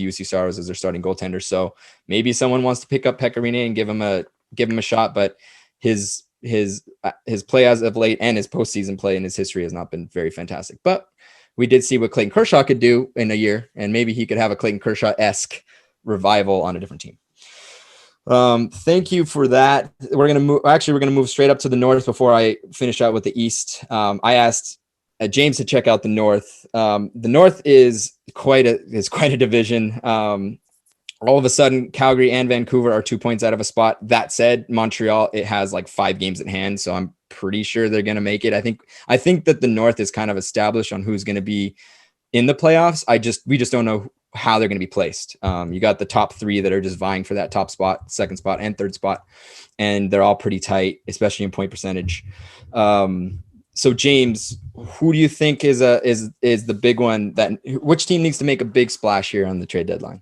UC Saros as their starting goaltender. So maybe someone wants to pick up Pekka Rinne and give him a shot, but his play as of late and his postseason play in his history has not been very fantastic. But we did see what Clayton Kershaw could do in a year, and maybe he could have a Clayton Kershaw-esque revival on a different team. Thank you for that. We're going to move straight up to the North before I finish out with the East. I asked James to check out the North. The North is quite a division. All of a sudden, Calgary and Vancouver are 2 points out of a spot. That said, Montreal, it has like 5 games at hand, so I'm pretty sure they're going to make it. I think that the North is kind of established on who's going to be in the playoffs. We just don't know how they're going to be placed. You got the top 3 that are just vying for that top spot, second spot, and third spot, and they're all pretty tight, especially in point percentage. So James, who do you think is the big one? Which team needs to make a big splash here on the trade deadline?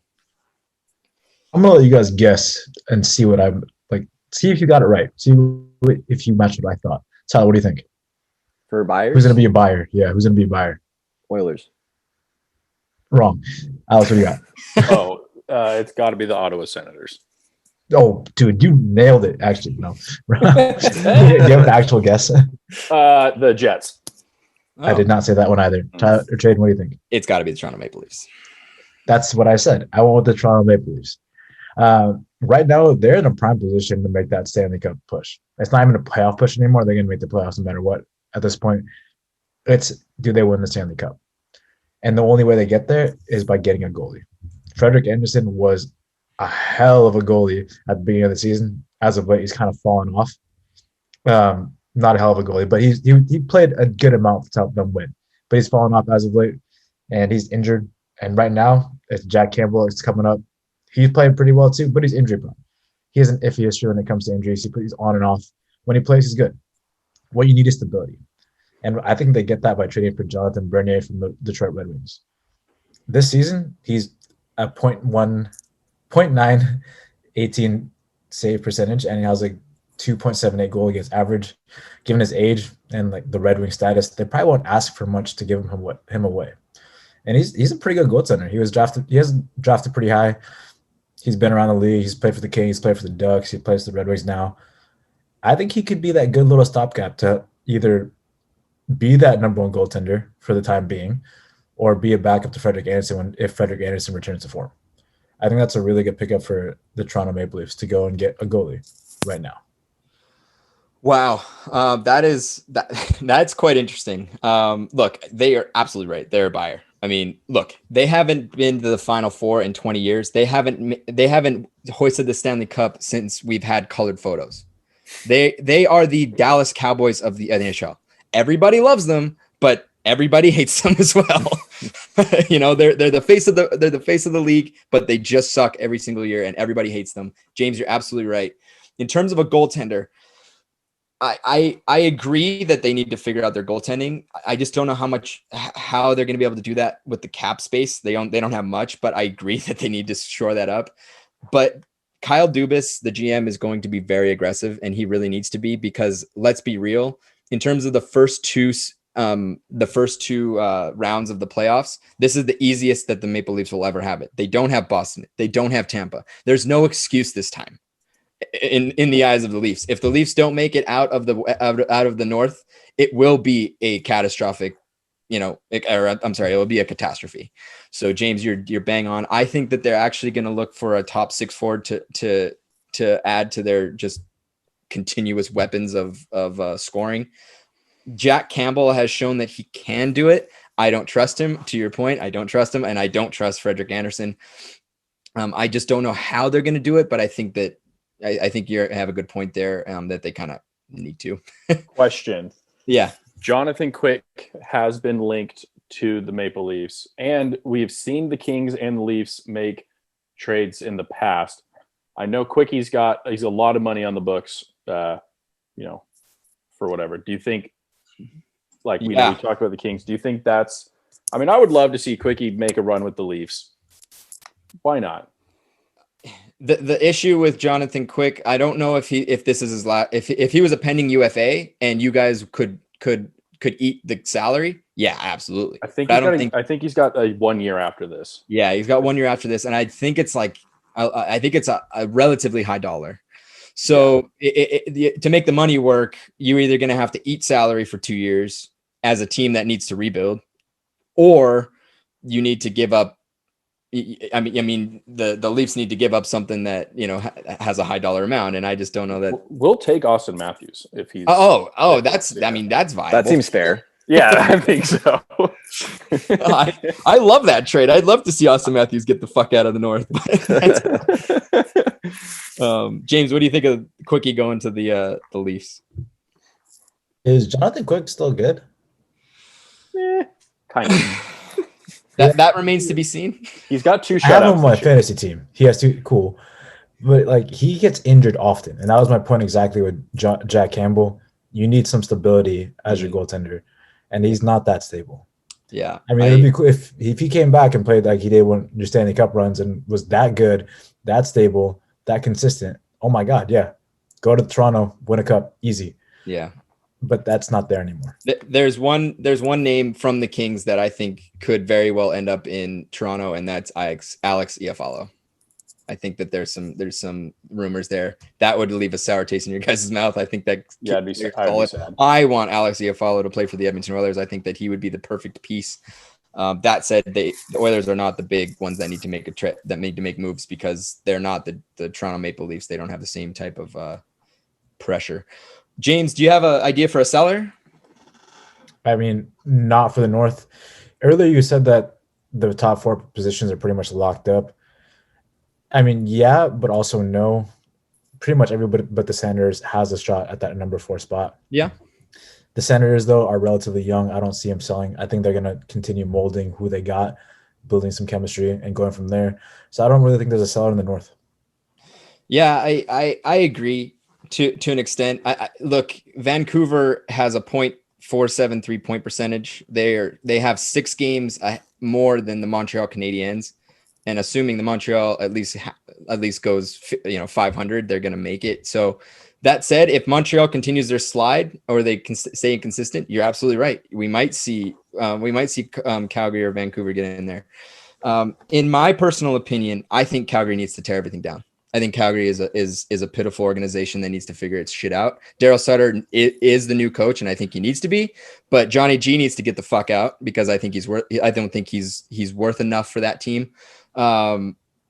I'm gonna let you guys guess and see what I'm like. See if you got it right. See if you matched what I thought. Tyler, what do you think? For buyers? Who's gonna be a buyer? Yeah, who's gonna be a buyer? Oilers. Wrong. Alex, what do you got? It's got to be the Ottawa Senators. Oh, dude, you nailed it. Actually, no. Do you have an actual guess? The Jets. Oh. I did not say that one either. Tyler, or Trade, what do you think? It's got to be the Toronto Maple Leafs. That's what I said. I went with the Toronto Maple Leafs. Right now, they're in a prime position to make that Stanley Cup push. It's not even a playoff push anymore. They're going to make the playoffs no matter what. At this point, it's do they win the Stanley Cup? And the only way they get there is by getting a goalie. Frederik Andersen was a hell of a goalie at the beginning of the season. As of late, he's kind of fallen off. Not a hell of a goalie, but he played a good amount to help them win. But he's fallen off as of late, and he's injured. And right now, it's Jack Campbell is coming up. He's played pretty well too, but he's injury prone. He has an iffy history when it comes to injuries. He's on and off. When he plays, he's good. What you need is stability. And I think they get that by trading for Jonathan Bernier from the Detroit Red Wings. This season, he's a 0.9, 18 save percentage, and he has like 2.78 goal against average. Given his age and like the Red Wing status, they probably won't ask for much to give him away. And he's a pretty good goaltender. He has drafted pretty high. He's been around the league. He's played for the Kings, played for the Ducks. He plays for the Red Wings now. I think he could be that good little stopgap to either be that number one goaltender for the time being or be a backup to Frederik Andersen if Frederik Andersen returns to form. I think that's a really good pickup for the Toronto Maple Leafs to go and get a goalie right now. Wow. That's quite interesting. Look, they are absolutely right. They're a buyer. I mean, look, they haven't been to the Final Four in 20 years. They haven't hoisted the Stanley Cup since we've had colored photos. They are the Dallas Cowboys of the NHL. Everybody loves them, but everybody hates them as well. They're the face of the league, but they just suck every single year, and everybody hates them. James, you're absolutely right. In terms of a goaltender, I agree that they need to figure out their goaltending. I just don't know how they're going to be able to do that with the cap space. They don't have much, but I agree that they need to shore that up. But Kyle Dubas, the GM, is going to be very aggressive, and he really needs to be, because let's be real. In terms of the first two rounds of the playoffs, this is the easiest that the Maple Leafs will ever have it. They don't have Boston. They don't have Tampa. There's no excuse this time in the eyes of the Leafs. If the Leafs don't make it out of the North, it will be a catastrophic, it will be a catastrophe. So James, you're bang on. I think that they're actually going to look for a top 6 forward to add to their just continuous weapons of scoring. Jack Campbell has shown that he can do it. I don't trust him. To your point, I don't trust him, and I don't trust Frederik Andersen. I just don't know how they're going to do it, but I think that I think you have a good point there, that they kind of need to. Question. Yeah. Jonathan Quick has been linked to the Maple Leafs, and we've seen the Kings and the Leafs make trades in the past. I know Quickie's a lot of money on the books, for whatever. Do you think, we talked about the Kings, do you think I would love to see Quickie make a run with the Leafs. Why not? The issue with Jonathan Quick, I don't know if this is his last. If he was a pending UFA and you guys could eat the salary, yeah, absolutely. I think he's got 1 year after this. Yeah, he's got 1 year after this, and I think it's a relatively high dollar. So to make the money work, you're either going to have to eat salary for 2 years as a team that needs to rebuild, or you need to give up. I mean, the Leafs need to give up something that has a high dollar amount, and I just don't know that. We'll take Austin Matthews if he's. That's viable. That seems fair. Yeah, I think so. I love that trade. I'd love to see Austin Matthews get the fuck out of the North. James, what do you think of Quickie going to the Leafs? Is Jonathan Quick still good? Kind of. That remains to be seen. He's got 2 shutouts. I have him on my this year. fantasy team. He has 2. Cool. But like he gets injured often. And that was my point exactly with Jack Campbell. You need some stability as your goaltender. And he's not that stable. Yeah. I mean, it would be cool if he came back and played like he did when your Stanley Cup runs and was that good, that stable, that consistent. Oh my God, yeah. Go to Toronto, win a cup, easy. Yeah. But that's not there anymore. There's one name from the Kings that I think could very well end up in Toronto, and that's Alex Iafallo. I think that there's some rumors there that would leave a sour taste in your guys' mouth. I think that I'd be sad. I want Alex Iafallo to play for the Edmonton Oilers. I think that he would be the perfect piece. That said, the Oilers are not the big ones that need to make make moves because they're not the Toronto Maple Leafs. They don't have the same type of pressure. James, do you have an idea for a seller? I mean, not for the North. Earlier you said that the top 4 positions are pretty much locked up. I mean, yeah, but also no. Pretty much everybody but the Senators has a shot at that number 4 spot. Yeah. The Senators, though, are relatively young. I don't see them selling. I think they're going to continue molding who they got, building some chemistry, and going from there. So I don't really think there's a seller in the North. Yeah, I agree to an extent. Look, Vancouver has a .473 3-point percentage. They have 6 games more than the Montreal Canadiens. And assuming the Montreal at least goes 500, they're going to make it. So that said, if Montreal continues their slide or they can stay inconsistent, you're absolutely right. We might see Calgary or Vancouver get in there. In my personal opinion, I think Calgary needs to tear everything down. I think Calgary is a pitiful organization that needs to figure its shit out. Daryl Sutter is the new coach, and I think he needs to be. But Johnny G needs to get the fuck out because I don't think he's worth enough for that team.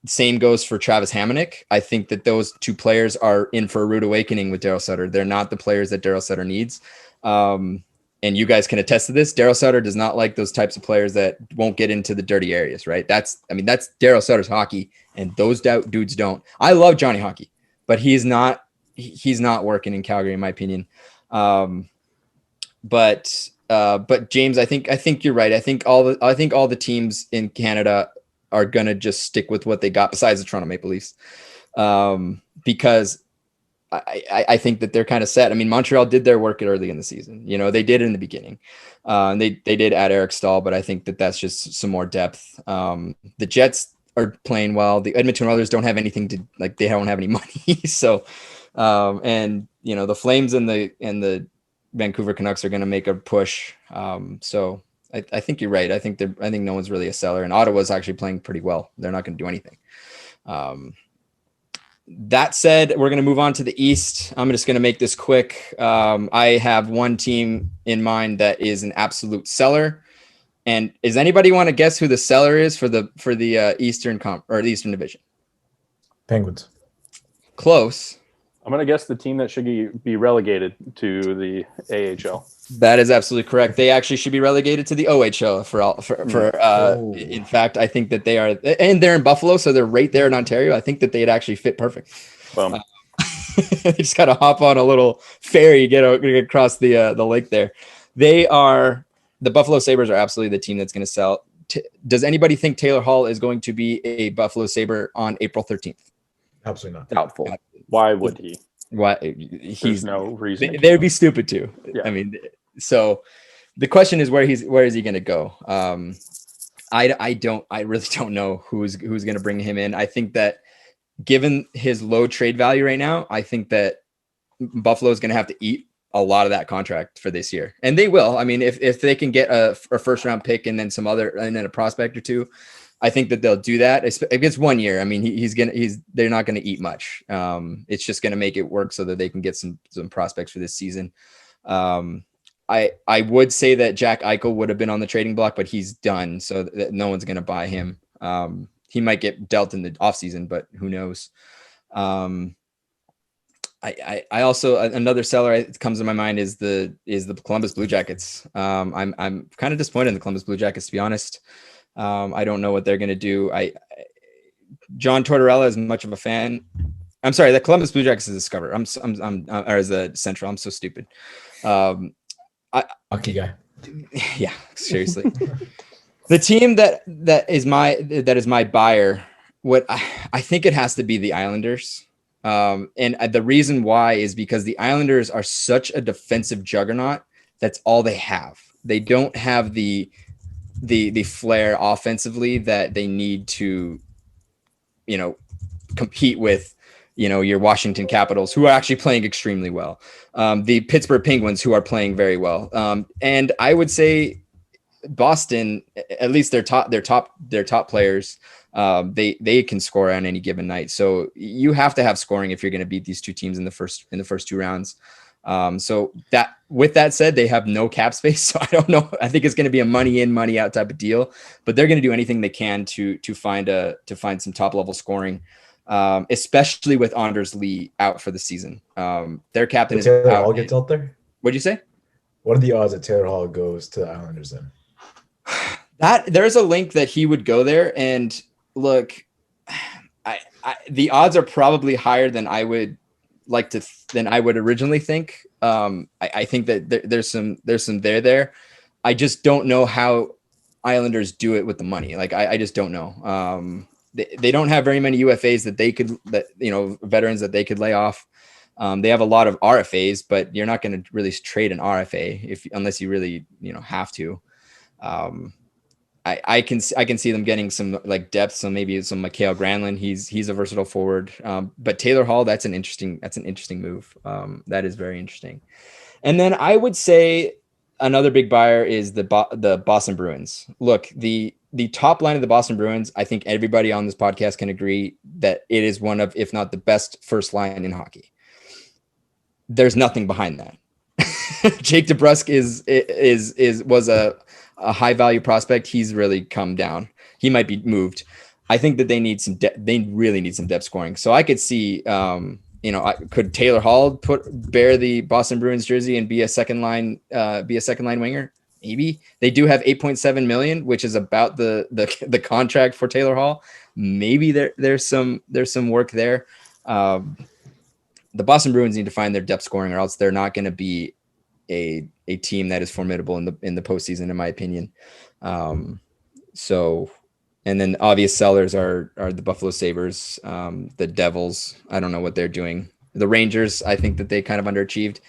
Same goes for Travis Hamonic. I think that those 2 players are in for a rude awakening with Daryl Sutter. They're not the players that Daryl Sutter needs. And you guys can attest to this. Daryl Sutter does not like those types of players that won't get into the dirty areas, right? That's Daryl Sutter's hockey, and those dudes don't. I love Johnny Hockey, but he's not working in Calgary, in my opinion. But James, I think you're right. I think all the teams in Canada are gonna just stick with what they got, besides the Toronto Maple Leafs, because I think that they're kind of set. I mean, Montreal did their work early in the season. They did in the beginning. And they did add Eric Stahl, but I think that that's just some more depth. The Jets are playing well. The Edmonton Oilers don't have anything they don't have any money. So, and the Flames and the Vancouver Canucks are going to make a push. So I think you're right. I think no one's really a seller, and Ottawa's actually playing pretty well. They're not going to do anything. That said, we're going to move on to the East. I'm just going to make this quick. I have one team in mind that is an absolute seller. And does anybody want to guess who the seller is for the Eastern or the Eastern Division? Penguins. Close. I'm going to guess the team that should be relegated to the AHL. That is absolutely correct. They actually should be relegated to the OHL in fact, I think that they are, and they're in Buffalo, so they're right there in Ontario. I think that they'd actually fit perfect. They just got to hop on a little ferry, get across the lake there. The Buffalo Sabres are absolutely the team that's going to sell. Does anybody think Taylor Hall is going to be a Buffalo Sabre on April 13th? Absolutely not. Doubtful. Why would he? Why? There's no reason. They'd be stupid too. Yeah. I mean, so the question is where is he going to go? I really don't know who's going to bring him in. I think that given his low trade value right now, I think that Buffalo is going to have to eat a lot of that contract for this year, and they will. I mean, if they can get a first round pick and then a prospect or two, I think that they'll do that. If it's 1 year, I mean, they're not going to eat much. It's just going to make it work so that they can get some prospects for this season. I would say that Jack Eichel would have been on the trading block, but he's done, so that no one's going to buy him. He might get dealt in the offseason, but who knows? I also, another seller that comes to my mind is the Columbus Blue Jackets. I'm kind of disappointed in the Columbus Blue Jackets, to be honest. I don't know what they're going to do. John Tortorella is much of a fan. I'm sorry, the Columbus Blue Jackets is Discover. I'm or is the Central. I'm so stupid. Lucky guy. Yeah, seriously. The team that is my buyer. What I think it has to be the Islanders. And the reason why is because the Islanders are such a defensive juggernaut. That's all they have. They don't have the flair offensively that they need to, compete with, your Washington Capitals, who are actually playing extremely well. The Pittsburgh Penguins, who are playing very well. And I would say Boston, at least their top players, they can score on any given night. So you have to have scoring if you're going to beat these two teams in the first two rounds. So that, with that said, they have no cap space. So I don't know. I think it's going to be a money in, money out type of deal, but they're going to do anything they can to find some top level scoring, especially with Anders Lee out for the season. Their captain is Taylor out. Hall gets out there. What'd you say? What are the odds that Taylor Hall goes to the Islanders then? That there's a link that he would go there, and look, the odds are probably higher than I would originally think. I think that there's some there. I just don't know how Islanders do it with the money. Like I just don't know. They don't have very many UFAs veterans that they could lay off. They have a lot of RFAs, but you're not going to really trade an RFA unless you really have to. I can see them getting some like depth, so maybe some Mikael Granlund. He's a versatile forward, but Taylor Hall, that's an interesting move. That is very interesting. And then I would say another big buyer is the Boston Bruins. Look, the top line of the Boston Bruins, I think everybody on this podcast can agree that it is one of, if not the best first line in hockey. There's nothing behind that. Jake DeBrusk was a high value prospect. He's really come down. He might be moved. I think that they really need some depth scoring. So I could see, could Taylor Hall bear the Boston Bruins jersey and be a second line winger? Maybe. They do have $8.7 million, which is about the contract for Taylor Hall. Maybe there's some work there. The Boston Bruins need to find their depth scoring, or else they're not going to be a team that is formidable in the postseason, in my opinion. And then obvious sellers are the Buffalo Sabres, the Devils. I don't know what they're doing. The Rangers, I think that they kind of underachieved.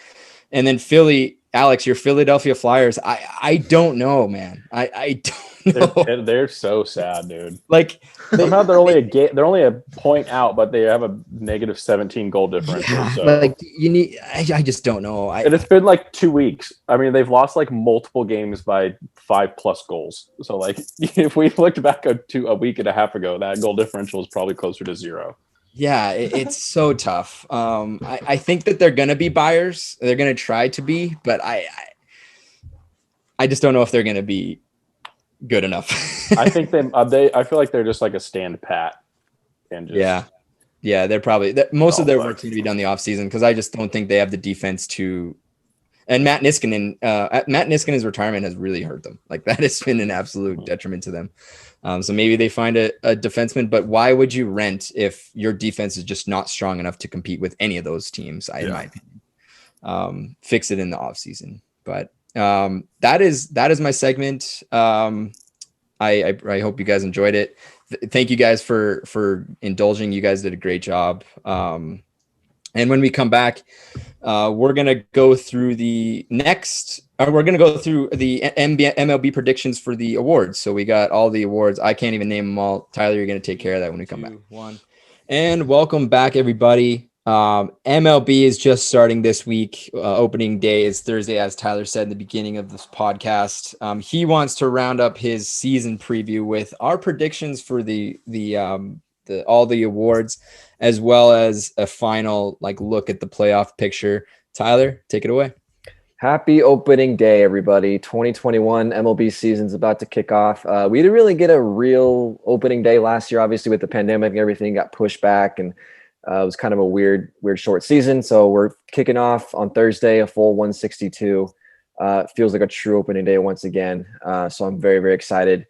And then Philly, Alex, your Philadelphia Flyers. I don't know, man. I don't know. They're so sad, dude. Like somehow they're only a point out, but they have a negative 17 goal differential. Yeah, so. like I just don't know. And it's been like 2 weeks. I mean, they've lost like multiple games by 5+ goals. So like if we looked back to a week and a half ago, that goal differential is probably closer to 0. Yeah, it's so tough. I think that they're gonna be buyers. They're gonna try to be, but I just don't know if they're gonna be good enough. I think I feel like they're just like a stand pat, and just yeah. They're probably most of their work's going to be done the offseason, because I just don't think they have the defense to. And Matt Niskanen's retirement has really hurt them. Like that has been an absolute detriment to them. So maybe they find a defenseman, but why would you rent if your defense is just not strong enough to compete with any of those teams? In my opinion, fix it in the offseason. But that is my segment. I hope you guys enjoyed it. Thank you guys for indulging. You guys did a great job. And when we come back, we're going to go through the MLB predictions for the awards. So we got all the awards. I can't even name them all. Tyler, you're going to take care of that when we come back. 1. And welcome back, everybody. MLB is just starting this week. Opening day is Thursday, as Tyler said in the beginning of this podcast. He wants to round up his season preview with our predictions for all the awards, as well as a final look at the playoff picture. Tyler, take it away. Happy opening day, everybody. 2021 MLB season's about to kick off. We didn't really get a real opening day last year, obviously, with the pandemic and everything got pushed back, and It was kind of a weird short season. So we're kicking off on Thursday, a full 162. Feels like a true opening day once again. So I'm very, very excited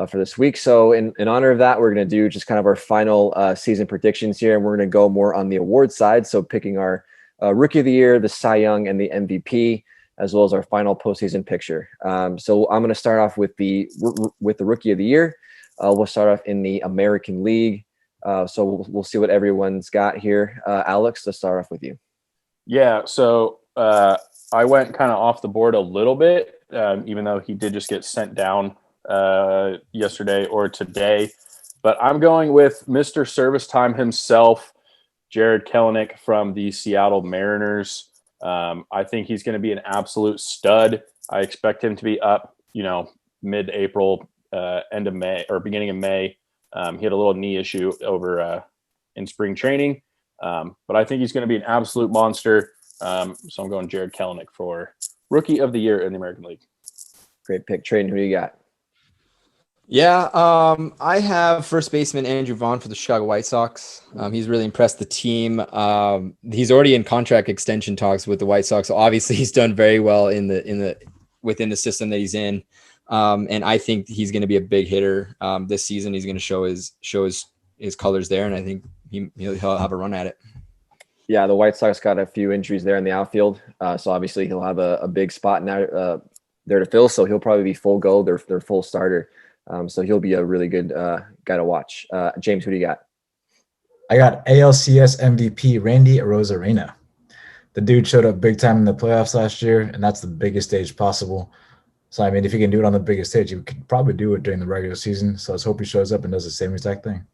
for this week. So in honor of that, we're going to do just kind of our final season predictions here. And we're going to go more on the award side. So picking our Rookie of the Year, the Cy Young, and the MVP, as well as our final postseason picture. So I'm going to start off with the Rookie of the Year. We'll start off in the American League. So we'll see what everyone's got here. Alex, let's start off with you. Yeah, so I went kind of off the board a little bit, even though he did just get sent down yesterday or today. But I'm going with Mr. Service Time himself, Jarred Kelenic from the Seattle Mariners. I think he's going to be an absolute stud. I expect him to be up, mid-April, end of May or beginning of May. He had a little knee issue over in spring training, but I think he's going to be an absolute monster. So I'm going Jarred Kelenic for Rookie of the Year in the American League. Great pick. Trayden, who do you got? Yeah, I have first baseman Andrew Vaughn for the Chicago White Sox. He's really impressed the team. He's already in contract extension talks with the White Sox, so obviously he's done very well within the system that he's in. And I think he's going to be a big hitter this season. He's going to show his colors there, and I think he'll have a run at it. Yeah, the White Sox got a few injuries there in the outfield, so obviously he'll have a big spot now there to fill. So he'll probably be full go, their full starter. So he'll be a really good guy to watch. James, who do you got? I got ALCS MVP Randy Arozarena. The dude showed up big time in the playoffs last year, and that's the biggest stage possible. So, I mean, if he can do it on the biggest stage, he could probably do it during the regular season. So let's hope he shows up and does the same exact thing.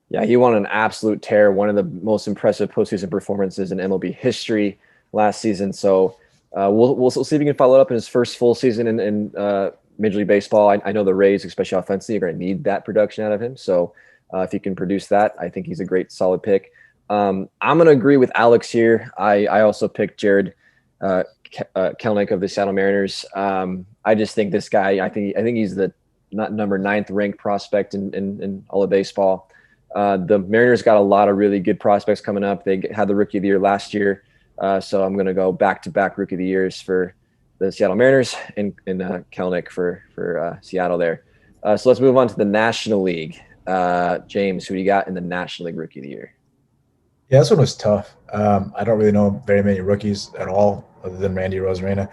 Yeah, he won an absolute tear, one of the most impressive postseason performances in MLB history last season. So we'll see if he can follow it up in his first full season in Major League Baseball. I know the Rays, especially offensively, are going to need that production out of him. So if he can produce that, I think he's a great, solid pick. I'm going to agree with Alex here. I also picked Jarred Kelenic of the Seattle Mariners. I just think this guy, I think he's the number 9th ranked prospect in all of baseball. The Mariners got a lot of really good prospects coming up. They had the Rookie of the Year last year. So I'm going to go back-to-back Rookie of the Years for the Seattle Mariners and Kelenic for Seattle there. So let's move on to the National League. James, who do you got in the National League Rookie of the Year? Yeah, this one was tough. I don't really know very many rookies at all other than Randy Arozarena.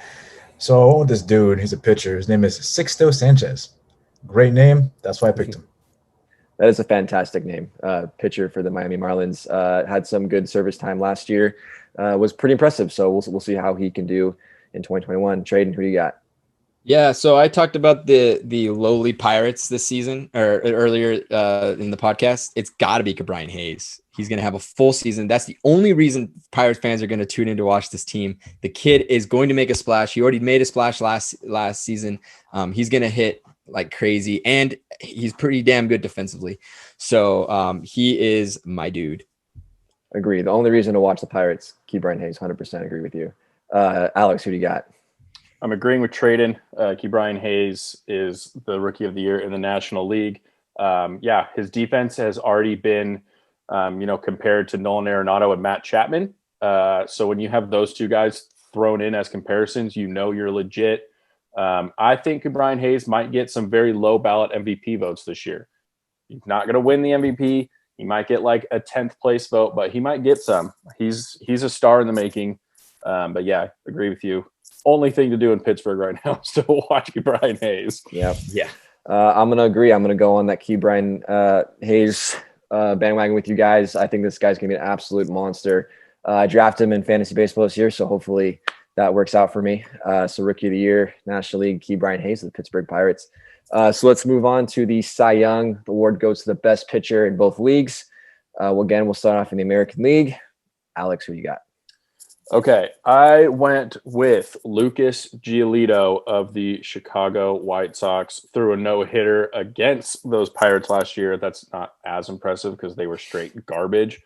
So I went with this dude. He's a pitcher. His name is Sixto Sanchez. Great name. That's why I picked him. That is a fantastic name. Pitcher for the Miami Marlins. Had some good service time last year. Was pretty impressive. So we'll see how he can do in 2021. Trayden, who do you got? Yeah, so I talked about the lowly Pirates this season or earlier in the podcast. It's got to be Ke'Bryan Hayes. He's going to have a full season. That's the only reason Pirates fans are going to tune in to watch this team. The kid is going to make a splash. He already made a splash last season. He's going to hit like crazy, and he's pretty damn good defensively. So he is my dude. Agree. The only reason to watch the Pirates, Ke'Bryan Hayes, 100% agree with you. Alex, who do you got? I'm agreeing with Tradon. Ke'Bryan Hayes is the Rookie of the Year in the National League. His defense has already been, compared to Nolan Arenado and Matt Chapman. So when you have those two guys thrown in as comparisons, you're legit. I think Ke'Bryan Hayes might get some very low ballot MVP votes this year. He's not going to win the MVP. He might get like a 10th place vote, but he might get some. He's a star in the making. But yeah, agree with you. Only thing to do in Pittsburgh right now is to watch Ke'Bryan Hayes. Yeah. I'm going to agree. I'm going to go on that Ke'Bryan Hayes bandwagon with you guys. I think this guy's going to be an absolute monster. I drafted him in fantasy baseball this year, so hopefully that works out for me. So Rookie of the Year, National League, Ke'Bryan Hayes of the Pittsburgh Pirates. So let's move on to the Cy Young. The award goes to the best pitcher in both leagues. We'll start off in the American League. Alex, who you got? Okay, I went with Lucas Giolito of the Chicago White Sox. Threw a no-hitter against those Pirates last year. That's not as impressive because they were straight garbage.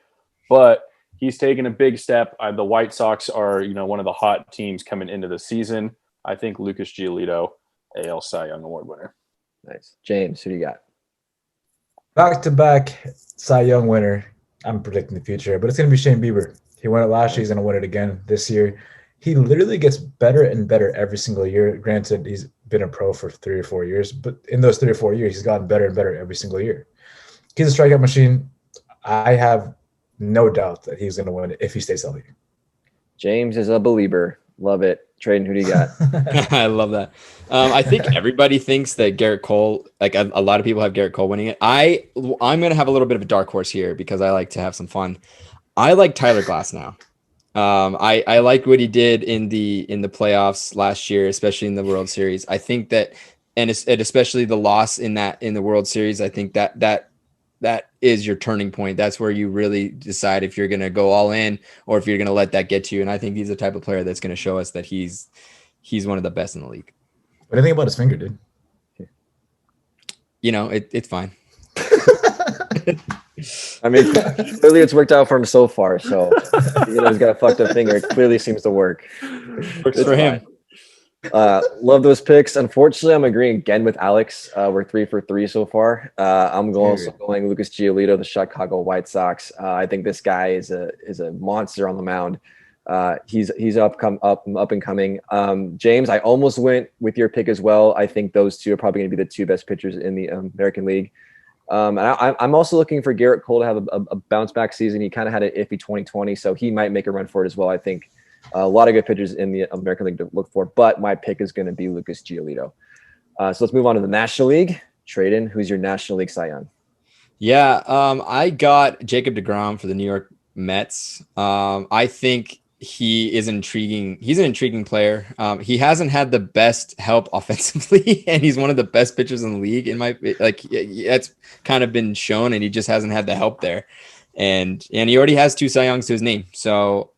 But he's taken a big step. The White Sox are, one of the hot teams coming into the season. I think Lucas Giolito, AL Cy Young Award winner. Nice. James, who do you got? Back-to-back Cy Young winner, I'm predicting the future, but it's going to be Shane Bieber. He won it last year. He's going to win it again this year. He literally gets better and better every single year. Granted, he's been a pro for 3 or 4 years, but in those 3 or 4 years, he's gotten better and better every single year. He's a strikeout machine. I have no doubt that he's going to win it if he stays healthy. James is a believer. Love it. Trayden, who do you got? I love that. I think everybody thinks that Garrett Cole, like a lot of people have Garrett Cole winning it. I'm going to have a little bit of a dark horse here because I like to have some fun. I like Tyler Glass now. I like what he did in the playoffs last year, especially in the World Series. I think that, and especially the loss in the World Series, I think that is your turning point. That's where you really decide if you're going to go all in or if you're going to let that get to you. And I think he's the type of player that's going to show us that he's one of the best in the league. What do you think about his finger, dude? You know, it's fine. I mean, clearly it's worked out for him so far. So even though he's got a fucked up finger, it clearly seems to work. Works for him. Love those picks. Unfortunately, I'm agreeing again with Alex. We're 3 for 3 so far. I'm going Lucas Giolito, the Chicago White Sox. I think this guy is a monster on the mound. He's up and coming. James, I almost went with your pick as well. I think those two are probably going to be the 2 best pitchers in the American League. And I'm also looking for Garrett Cole to have a bounce back season. He kind of had an iffy 2020, so he might make a run for it as well. I think a lot of good pitchers in the American League to look for, but my pick is going to be Lucas Giolito. So let's move on to the National League. Trayden, who's your National League Cy Young? Yeah, I got Jacob deGrom for the New York Mets. I think he is intriguing. He's an intriguing player. He hasn't had the best help offensively, and he's one of the best pitchers in the league. That's kind of been shown, and he just hasn't had the help there. And he already has 2 Cy Youngs to his name. So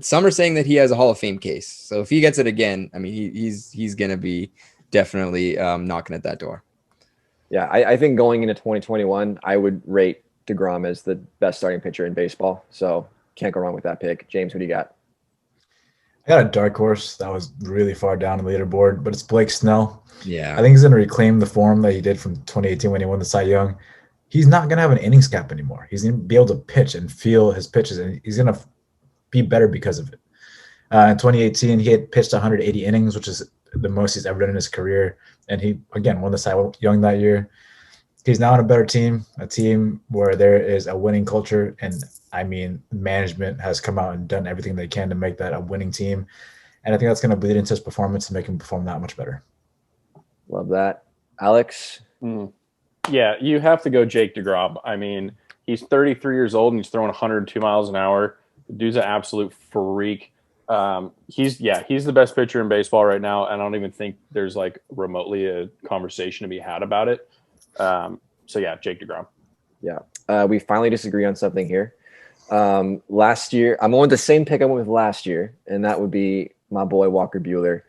some are saying that he has a Hall of Fame case. So if he gets it again, I mean, he's gonna be definitely knocking at that door. Yeah, I think going into 2021, I would rate deGrom as the best starting pitcher in baseball. So can't go wrong with that pick. James, what do you got? I got a dark horse that was really far down the leaderboard, but it's Blake Snell. Yeah, I think he's going to reclaim the form that he did from 2018 when he won the Cy Young. He's not going to have an innings cap anymore. He's going to be able to pitch and feel his pitches, and he's going to be better because of it. In 2018, he had pitched 180 innings, which is the most he's ever done in his career, and he, again, won the Cy Young that year. He's now on a better team, a team where there is a winning culture, and I mean, management has come out and done everything they can to make that a winning team, and I think that's going to bleed into his performance and make him perform that much better. Love that. Alex? Yeah, you have to go Jake deGrom. I mean, he's 33 years old and he's throwing 102 miles an hour. The dude's an absolute freak. He's the best pitcher in baseball right now, and I don't even think there's like remotely a conversation to be had about it. So yeah, Jake deGrom. Yeah, we finally disagree on something here. Last year, I'm going with the same pick I went with last year, and that would be my boy Walker Buehler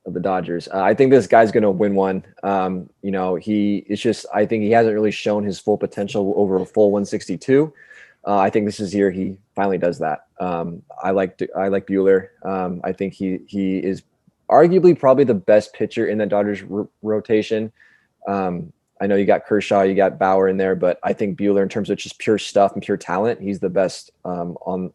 of the Dodgers. I think this guy's going to win one. I think he hasn't really shown his full potential over a full 162. I think this is year he finally does that. I like Buehler. I think he is arguably probably the best pitcher in the Dodgers rotation. I know you got Kershaw, you got Bauer in there, but I think Buehler, in terms of just pure stuff and pure talent, he's the best on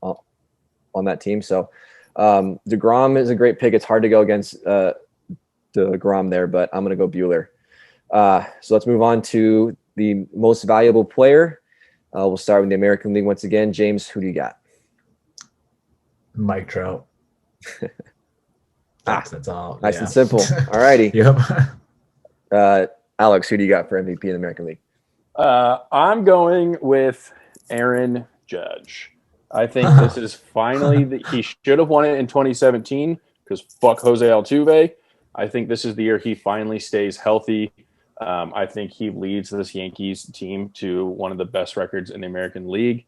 that team. So deGrom is a great pick. It's hard to go against deGrom there, but I'm going to go Buehler. So let's move on to the most valuable player. We'll start with the American League once again. James, who do you got? Mike Trout. That's all. Nice and simple. All righty. Yep. Alex, who do you got for MVP in the American League? I'm going with Aaron Judge. I think this is finally he should have won it in 2017 because fuck Jose Altuve. I think this is the year he finally stays healthy. I think he leads this Yankees team to one of the best records in the American League.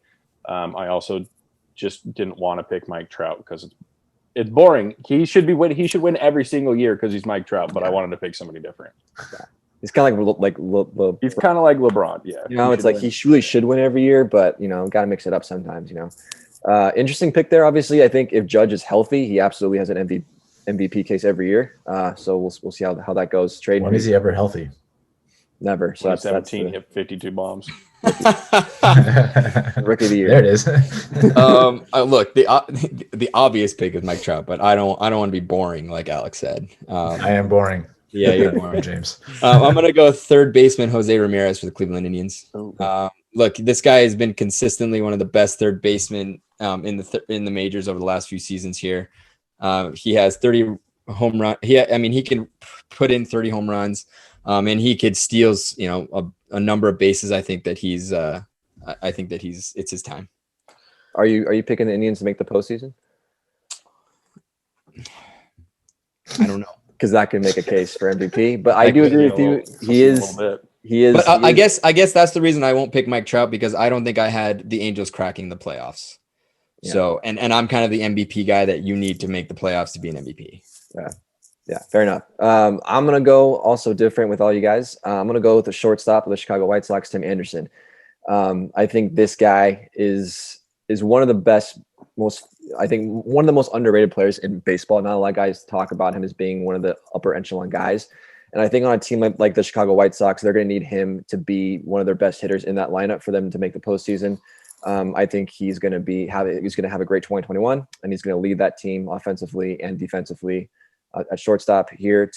I also just didn't want to pick Mike Trout because it's boring. He should win every single year because he's Mike Trout, but I wanted to pick somebody different. He's kind of like he's kind of like LeBron. Yeah. It's like he really should win every year, but got to mix it up sometimes, Interesting pick there. Obviously, I think if Judge is healthy, he absolutely has an MVP case every year. So we'll see how that goes. When is he ever healthy? Never. So that's 2017 hit 52 bombs. Rookie of the year. There it is. Look, the obvious pick is Mike Trout, but I don't want to be boring like Alex said. I am boring. Yeah, you're boring, James. I'm gonna go third baseman Jose Ramirez for the Cleveland Indians. Oh. Look, this guy has been consistently one of the best third basemen in the majors over the last few seasons here. He has 30 home run. He can put in 30 home runs, and he could steals, a number of bases. I think that it's his time. Are you picking the Indians to make the postseason? I don't know. Because that could make a case for MVP, but I do agree with you. He is. But I guess that's the reason I won't pick Mike Trout, because I don't think I had the Angels cracking the playoffs. Yeah. So, and I'm kind of the MVP guy that you need to make the playoffs to be an MVP. Yeah, fair enough. I'm gonna go also different with all you guys. I'm gonna go with the shortstop of the Chicago White Sox, Tim Anderson. I think this guy is one of the best, one of the most underrated players in baseball. Not a lot of guys talk about him as being one of the upper echelon guys. And I think on a team like the Chicago White Sox, they're going to need him to be one of their best hitters in that lineup for them to make the postseason. I think he's going to have a great 2021, and he's going to lead that team offensively and defensively at shortstop here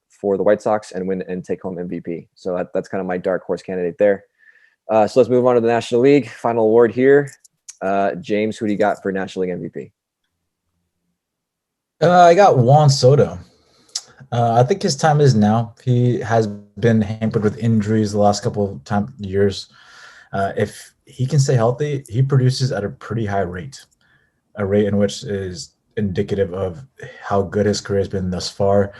for the White Sox and win and take home MVP. So that's kind of my dark horse candidate there. So let's move on to the National League. Final award here. James, who do you got for National League MVP? I got Juan Soto. I think his time is now. He has been hampered with injuries the last couple of years. If he can stay healthy, he produces at a pretty high rate, a rate in which is indicative of how good his career has been thus far.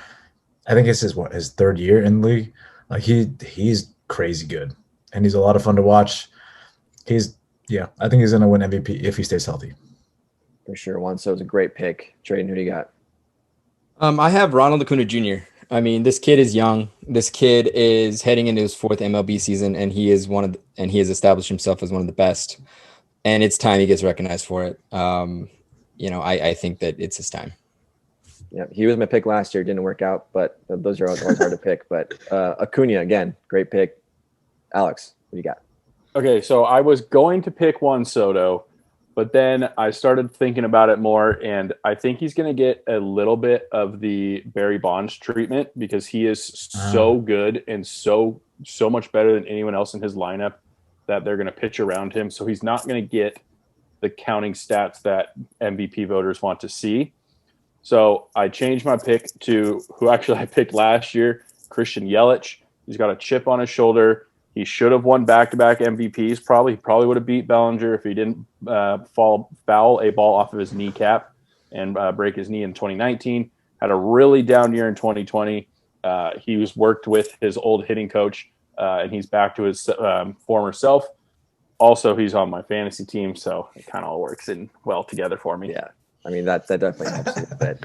I think it's his third year in the league. Like he's crazy good, and he's a lot of fun to watch. I think he's going to win MVP if he stays healthy. For sure. Juan Soto's a great pick. Trayden, who do you got? I have Ronald Acuna Jr. I mean, this kid is young. This kid is heading into his fourth MLB season, and he has established himself as one of the best. And it's time he gets recognized for it. I think that it's his time. Yeah, he was my pick last year. Didn't work out, but those are always hard to pick. But Acuna, again, great pick. Alex, what do you got? Okay, so I was going to pick Juan Soto, but then I started thinking about it more, and I think he's going to get a little bit of the Barry Bonds treatment because he is so good and so much better than anyone else in his lineup that they're going to pitch around him. So he's not going to get the counting stats that MVP voters want to see. So I changed my pick to who actually I picked last year, Christian Yelich. He's got a chip on his shoulder. He should have won back-to-back MVPs. He probably would have beat Bellinger if he didn't foul a ball off of his kneecap and break his knee in 2019. Had a really down year in 2020. He was worked with his old hitting coach, and he's back to his former self. Also, he's on my fantasy team, so it kind of all works in well together for me. Yeah. I mean, that definitely helps a little bit.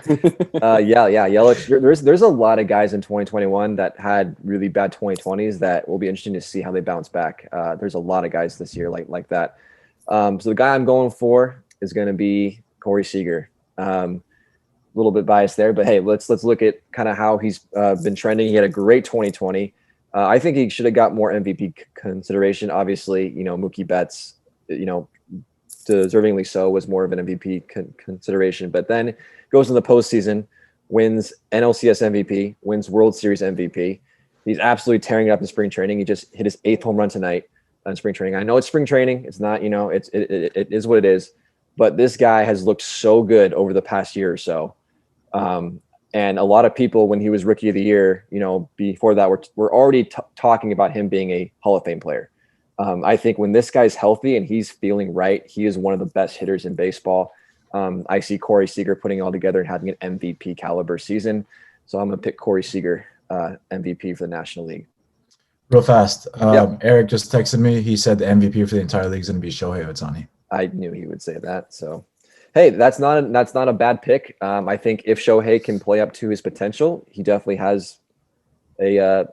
Yelich. There's a lot of guys in 2021 that had really bad 2020s that will be interesting to see how they bounce back. There's a lot of guys this year like that. So the guy I'm going for is going to be Corey Seager. A little bit biased there, but hey, let's look at kind of how he's been trending. He had a great 2020. I think he should have got more MVP consideration. Obviously, Mookie Betts, deservingly so, was more of an MVP consideration, but then goes in the postseason, wins NLCS MVP, wins World Series MVP. He's absolutely tearing it up in spring training. He just hit his 8th home run tonight in spring training. I know it's spring training. It's not, it is what it is, but this guy has looked so good over the past year or so. And a lot of people, when he was Rookie of the Year, before that, were already talking about him being a Hall of Fame player. I think when this guy's healthy and he's feeling right, he is one of the best hitters in baseball. I see Corey Seager putting it all together and having an MVP caliber season. So I'm going to pick Corey Seager, MVP for the National League. Real fast. Eric just texted me. He said the MVP for the entire league is going to be Shohei Ohtani. I knew he would say that. So, hey, that's not a bad pick. I think if Shohei can play up to his potential, he definitely has a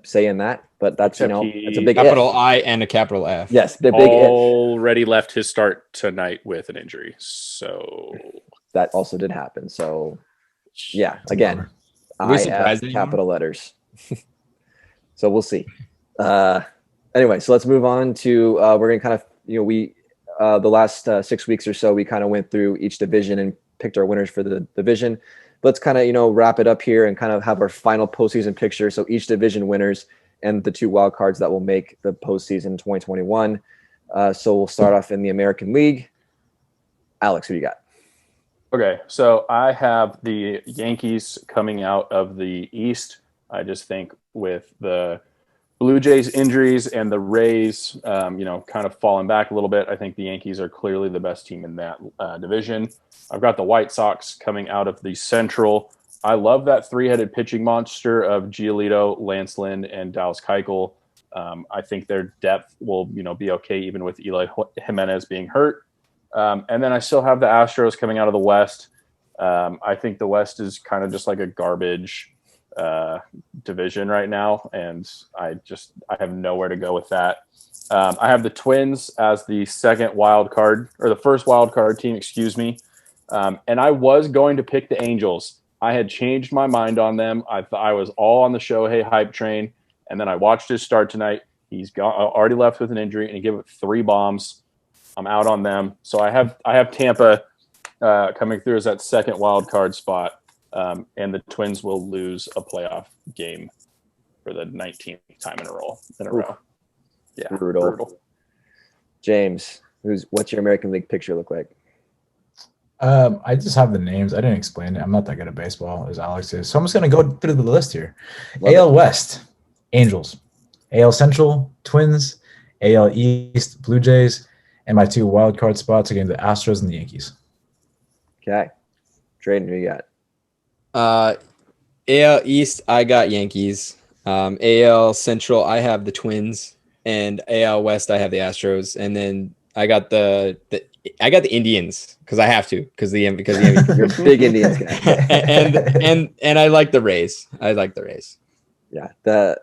say in that. But that's it's a big capital if. I and a capital F. Yes, the big already left his start tonight with an injury, so that also did happen. So, yeah, again, I F capital letters. So we'll see. Anyway, so let's move on to we're gonna kind of the last 6 weeks or so we kind of went through each division and picked our winners for the division. Let's kind of wrap it up here and kind of have our final postseason picture. So each division winners and the 2 wild cards that will make the postseason 2021. So we'll start off in the American League. Alex, who do you got? Okay, so I have the Yankees coming out of the East. I just think with the Blue Jays injuries and the Rays, kind of falling back a little bit, I think the Yankees are clearly the best team in that division. I've got the White Sox coming out of the Central. I love that 3-headed pitching monster of Giolito, Lance Lynn, and Dallas Keuchel. I think their depth will, be okay even with Eli Jimenez being hurt. And then I still have the Astros coming out of the West. I think the West is kind of just like a garbage division right now, and I have nowhere to go with that. I have the Twins as the second wild card, or the first wild card team, excuse me. And I was going to pick the Angels. I had changed my mind on them. I was all on the Shohei hype train, and then I watched his start tonight. He's already left with an injury, and he gave up 3 bombs. I'm out on them. So I have Tampa coming through as that second wild card spot, and the Twins will lose a playoff game for the 19th time in a row. Yeah, brutal. James, what's your American League picture look like? I just have the names. I didn't explain it. I'm not that good at baseball as Alex is. So I'm just going to go through the list here. AL West, Angels. AL Central, Twins. AL East, Blue Jays. And my 2 wild card spots are going to the Astros and the Yankees. Okay. Trade, who you got? AL East, I got Yankees. AL Central, I have the Twins. And AL West, I have the Astros. And then I got the Indians because I have to because the you're a big Indians guy. and I like the Rays. Yeah. The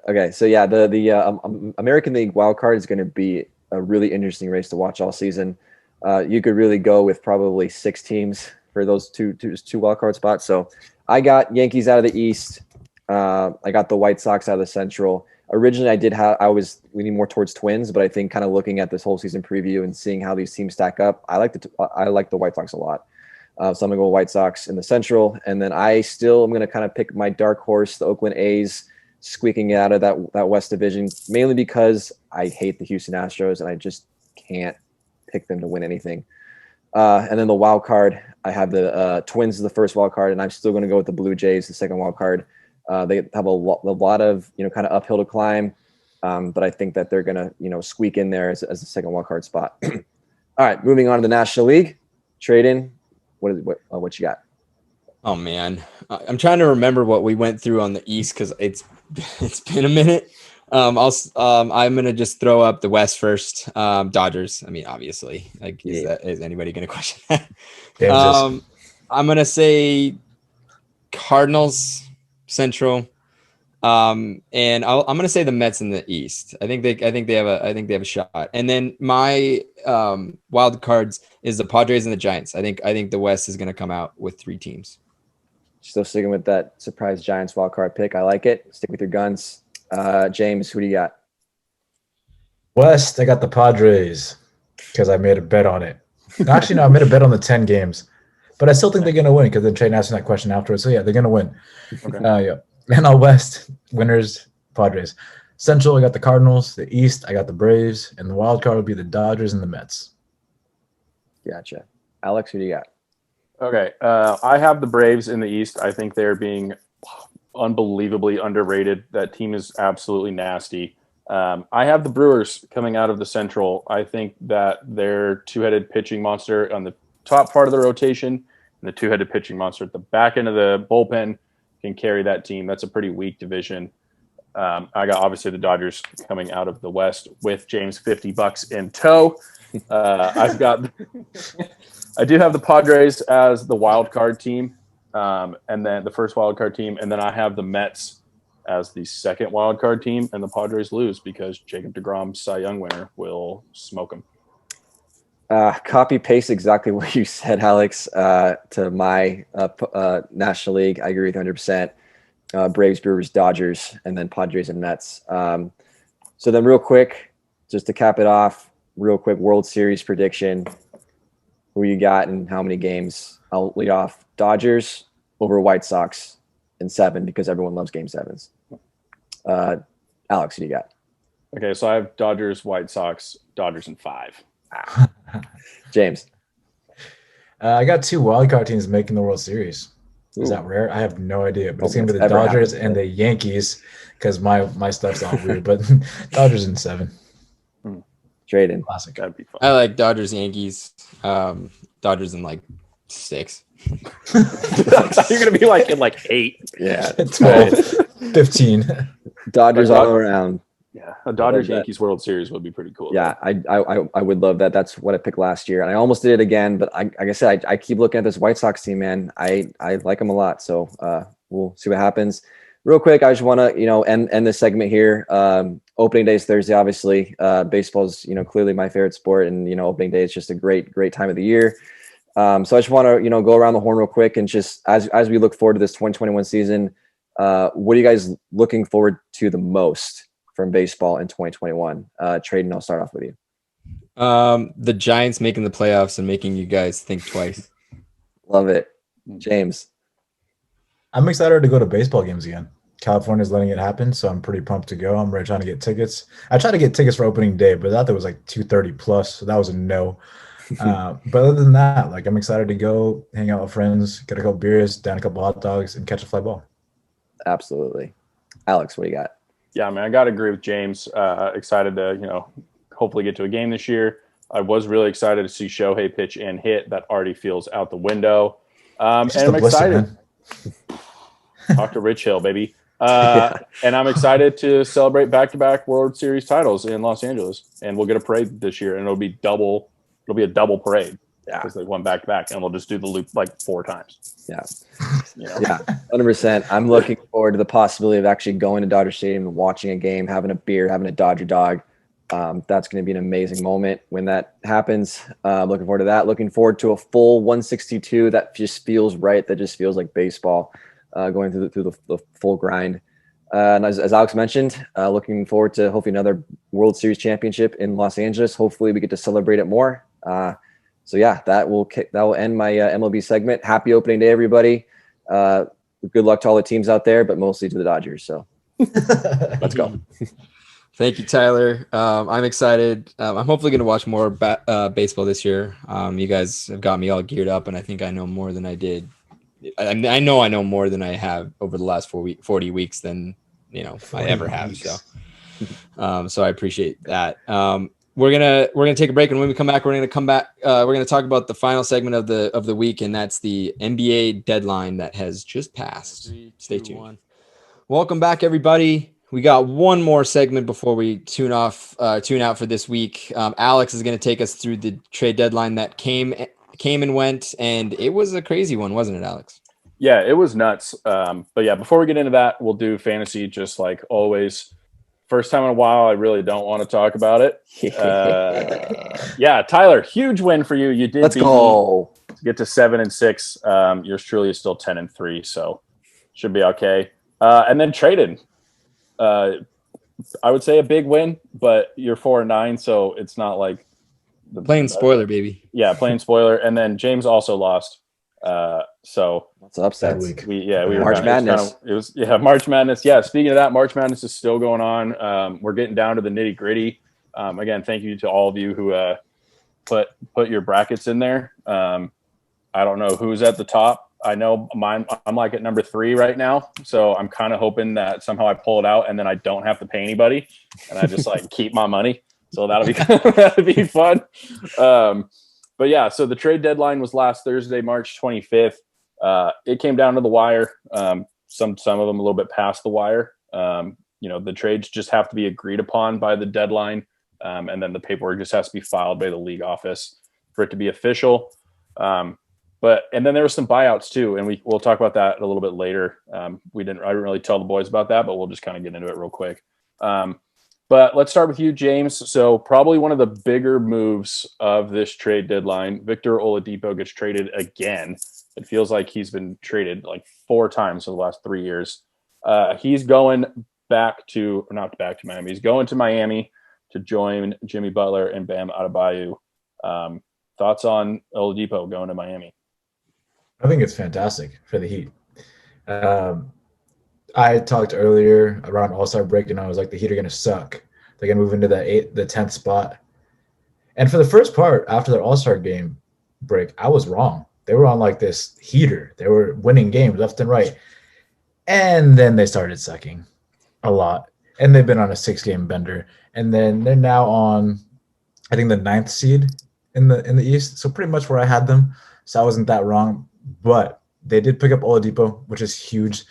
American League wild card is going to be a really interesting race to watch all season. You could really go with probably 6 teams for those two wild card spots. So I got Yankees out of the East. I got the White Sox out of the Central. Originally, I was leaning more towards Twins, but I think kind of looking at this whole season preview and seeing how these teams stack up, I like the White Sox a lot. So I'm gonna go White Sox in the Central, and then I'm gonna kind of pick my dark horse, the Oakland A's, squeaking out of that West Division, mainly because I hate the Houston Astros and I just can't pick them to win anything. And then the wild card, I have the Twins as the first wild card, and I'm still gonna go with the Blue Jays, the second wild card. They have a lot of kind of uphill to climb, but I think that they're gonna squeak in there as the second wild card spot. All right, moving on to the National League. Trade-in, what you got? Oh man, I'm trying to remember what we went through on the East because it's been a minute. I'm gonna just throw up the West first. Dodgers. I mean, obviously, is anybody gonna question that? I'm gonna say Cardinals. Central, and I'm going to say the Mets in the East. I think they have a shot. And then my wild cards is the Padres and the Giants. I think the West is going to come out with 3 teams. Still sticking with that surprise Giants wild card pick. I like it. Stick with your guns. James, who do you got? West, I got the Padres because I made a bet on it. Actually, no, I made a bet on the 10 games. But I still think they're going to win because then Trey asked me that question afterwards. So, yeah, they're going to win. Okay. Yeah. NL West, winners, Padres. Central, I got the Cardinals. The East, I got the Braves. And the wild card would be the Dodgers and the Mets. Gotcha. Alex, who do you got? Okay. I have the Braves in the East. I think they're being unbelievably underrated. That team is absolutely nasty. I have the Brewers coming out of the Central. I think that their 2-headed pitching monster on the top part of the rotation and the 2-headed pitching monster at the back end of the bullpen can carry that team. That's a pretty weak division. I got obviously the Dodgers coming out of the West with James $50 in tow. I do have the Padres as the wild card team, and then the first wild card team, and then I have the Mets as the second wild card team, and the Padres lose because Jacob deGrom, Cy Young winner, will smoke them. Copy paste exactly what you said, Alex, to my National League. I agree with 100%. Braves, Brewers, Dodgers, and then Padres and Mets. So then real quick, just to cap it off, real quick World Series prediction. Who you got and how many games? I'll lead off. Dodgers over White Sox in 7 because everyone loves game 7s. Alex, who do you got? Okay, so I have Dodgers, White Sox, Dodgers in 5. James. I got 2 wildcard teams making the World Series. Is Ooh. that rare? I have no idea, but it's Hope going to be that's the ever Dodgers happened. and the Yankees because my stuff's all weird, but Dodgers in 7. Trade-in. Classic. That'd be fun. I like Dodgers, Yankees. Dodgers in like 6. I thought you were gonna be like in like 8. Yeah. 12, 15. Dodgers all around. Yeah, a Dodgers that. Yankees World Series would be pretty cool. Yeah, I would love that. That's what I picked last year, and I almost did it again. But like I said, I keep looking at this White Sox team, man. I like them a lot. So we'll see what happens. Real quick, I just want to end this segment here. Opening day is Thursday, obviously. Baseball's clearly my favorite sport, and opening day is just a great time of the year. So I just want to go around the horn real quick and just as we look forward to this 2021 season, what are you guys looking forward to the most from baseball in 2021? Trade, I'll start off with you. The Giants making the playoffs and making you guys think twice. Love it. James. I'm excited to go to baseball games again. California's letting it happen, so I'm pretty pumped to go. I'm ready trying to get tickets. I tried to get tickets for opening day, but I thought it was like $230 plus, so that was a no. But other than that, like I'm excited to go hang out with friends, get a couple beers, down a couple hot dogs, and catch a fly ball. Absolutely. Alex, what do you got? Yeah, man, I got to agree with James. Excited to, hopefully get to a game this year. I was really excited to see Shohei pitch and hit. That already feels out the window. And I'm excited. Talk to Rich Hill, baby. And I'm excited to celebrate back-to-back World Series titles in Los Angeles. And we'll get a parade this year, and it'll be a double parade. Yeah, because they won back-to-back, and we'll just do the loop like 4 times. Yeah. Yeah, 100%. I'm looking forward to the possibility of actually going to Dodger Stadium and watching a game, having a beer, having a Dodger dog. That's going to be an amazing moment when that happens. Looking forward to that. Looking forward to a full 162 that just feels right. That just feels like baseball, going through the full grind. And as Alex mentioned, looking forward to hopefully another World Series championship in Los Angeles. Hopefully we get to celebrate it more. So yeah, that will end my MLB segment. Happy opening day, everybody. Good luck to all the teams out there, but mostly to the Dodgers. So let's go. Thank you, Tyler. I'm excited. I'm hopefully going to watch more baseball this year. You guys have got me all geared up, and I think I know more than I did. I know more than I have over the last 40 weeks than I ever have. So I appreciate that. We're gonna take a break, and when we come back, we're gonna talk about the final segment of the week, and that's the NBA deadline that has just passed. Stay tuned. Welcome back, everybody. We got one more segment before we tune out for this week. Alex is going to take us through the trade deadline that came and went, and it was a crazy one, wasn't it, Alex? Yeah, it was nuts. But yeah, before we get into that, we'll do fantasy just like always. First time in a while, I really don't want to talk about it. Yeah, Tyler, huge win for you. You did. Let's go. Get to 7-6. Yours truly is still 10-3, so should be okay. And then traded. I would say a big win, but you're 4-9, so it's not like the plain spoiler, baby. Yeah, plain spoiler. And then James also lost. So what's upset week? We were March Madness. It was March Madness. Yeah, speaking of that, March Madness is still going on. We're getting down to the nitty gritty. Again, thank you to all of you who put your brackets in there. I don't know who's at the top. I know mine. I'm like at number 3 right now, so I'm kind of hoping that somehow I pull it out and then I don't have to pay anybody, and I just like keep my money. So that'll be fun. But yeah, so the trade deadline was last Thursday, March 25th. It came down to the wire. Some of them a little bit past the wire. The trades just have to be agreed upon by the deadline, and then the paperwork just has to be filed by the league office for it to be official. And then there were some buyouts too, and we'll talk about that a little bit later. I didn't really tell the boys about that, but we'll just kind of get into it real quick. But let's start with you, James. So probably one of the bigger moves of this trade deadline, Victor Oladipo gets traded again. It feels like he's been traded like 4 times in the last 3 years. He's going not back to Miami. He's going to Miami to join Jimmy Butler and Bam Adebayo. Thoughts on Oladipo going to Miami? I think it's fantastic for the Heat. I talked earlier around All-Star break, and I was like, the Heat are going to suck. They're going to move into the 10th spot. And for the first part, after their All-Star game break, I was wrong. They were on like this heater. They were winning games left and right. And then they started sucking a lot. And they've been on a 6-game bender. And then they're now on, I think, the 9th seed in the East. So pretty much where I had them. So I wasn't that wrong. But they did pick up Oladipo, which is huge.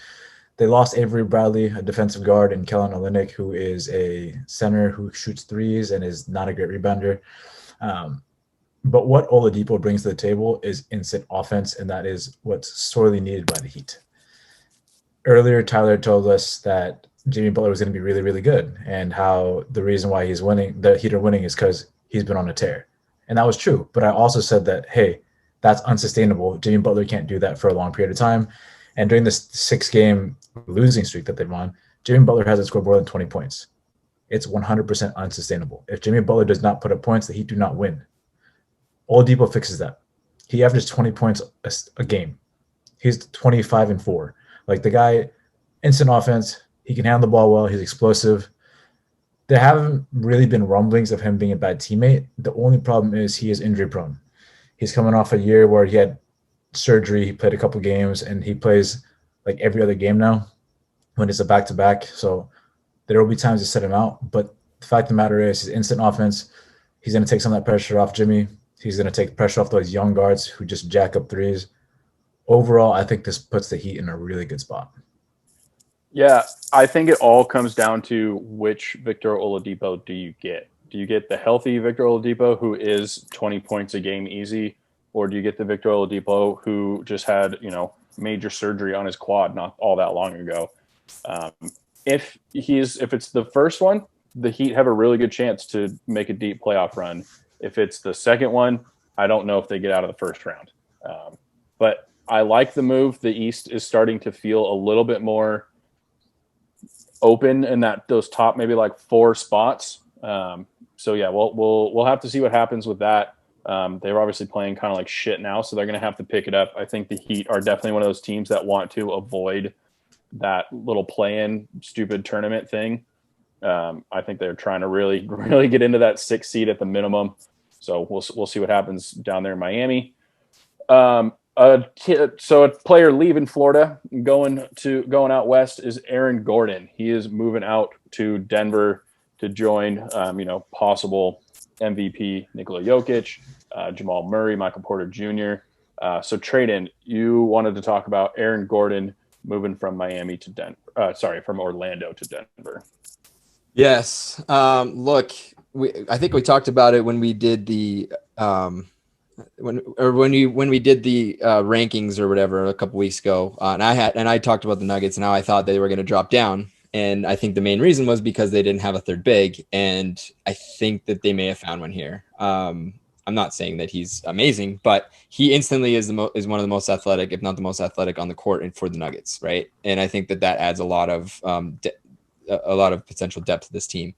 They lost Avery Bradley, a defensive guard, and Kellen Olynyk, who is a center who shoots threes and is not a great rebounder. But what Oladipo brings to the table is instant offense, and that is what's sorely needed by the Heat. Earlier, Tyler told us that Jimmy Butler was going to be really, really good, and how the reason why he's winning, the Heat are winning, is because he's been on a tear. And that was true. But I also said that, hey, that's unsustainable. Jimmy Butler can't do that for a long period of time. And during this 6-game losing streak that they've on, Jimmy Butler hasn't scored more than 20 points. It's 100% unsustainable. If Jimmy Butler does not put up points, the Heat do not win. Oladipo fixes that. He averages 20 points a game. He's 25-4. Like, the guy, instant offense. He can handle the ball well. He's explosive. There haven't really been rumblings of him being a bad teammate. The only problem is he is injury prone. He's coming off a year where he had surgery. He played a couple games, and he plays like every other game now when it's a back-to-back. So there will be times to set him out. But the fact of the matter is, his instant offense, he's going to take some of that pressure off Jimmy. He's going to take pressure off those young guards who just jack up threes. Overall, I think this puts the Heat in a really good spot. Yeah, I think it all comes down to which Victor Oladipo do you get. Do you get the healthy Victor Oladipo, who is 20 points a game easy, or do you get the Victor Oladipo who just had, major surgery on his quad not all that long ago? If it's the first one, the Heat have a really good chance to make a deep playoff run. If it's the second one, I don't know if they get out of the first round. But I like the move. The East is starting to feel a little bit more open in those top maybe like 4 spots. So yeah, we'll have to see what happens with that. They're obviously playing kind of like shit now, so they're going to have to pick it up. I think the Heat are definitely one of those teams that want to avoid that little play-in stupid tournament thing. I think they're trying to really, really get into that 6th seed at the minimum. So we'll see what happens down there in Miami. So a player leaving Florida, going out west, is Aaron Gordon. He is moving out to Denver to join, possible MVP Nikola Jokic, Jamal Murray, Michael Porter Jr. So Tradon, you wanted to talk about Aaron Gordon moving from Miami to from Orlando to Denver. Yes. Look, I think we talked about it when we did the when we did the rankings or whatever a couple weeks ago, and I talked about the Nuggets and how I thought they were going to drop down. And I think the main reason was because they didn't have a third big, and I think that they may have found one here. I'm not saying that he's amazing, but he instantly is one of the most athletic, if not the most athletic, on the court and for the Nuggets, right? And I think that adds a lot of potential depth to this team.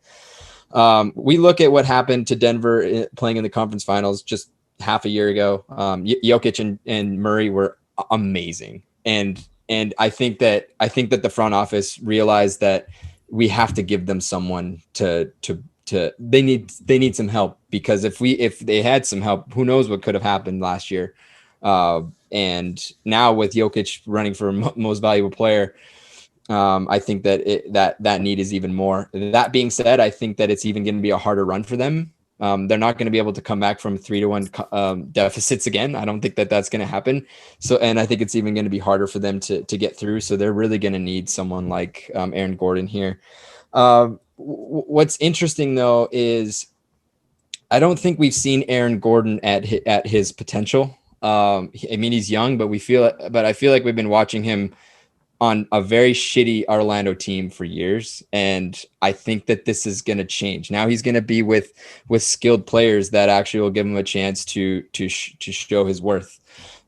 We look at what happened to Denver playing in the conference finals just half a year ago. Jokic and Murray were amazing, and I think that the front office realized that we have to give them someone to they need some help, because if they had some help, who knows what could have happened last year. And now with Jokic running for most valuable player, I think that need is even more. That being said, I think that it's even going to be a harder run for them. They're not going to be able to come back from 3-1 deficits again. I don't think that's going to happen. So, and I think it's even going to be harder for them to get through. So they're really going to need someone like Aaron Gordon here. What's interesting though is I don't think we've seen Aaron Gordon at his potential. I mean, he's young, but I feel like we've been watching him on a very shitty Orlando team for years. And I think that this is going to change. Now he's going to be with skilled players that actually will give him a chance to show his worth.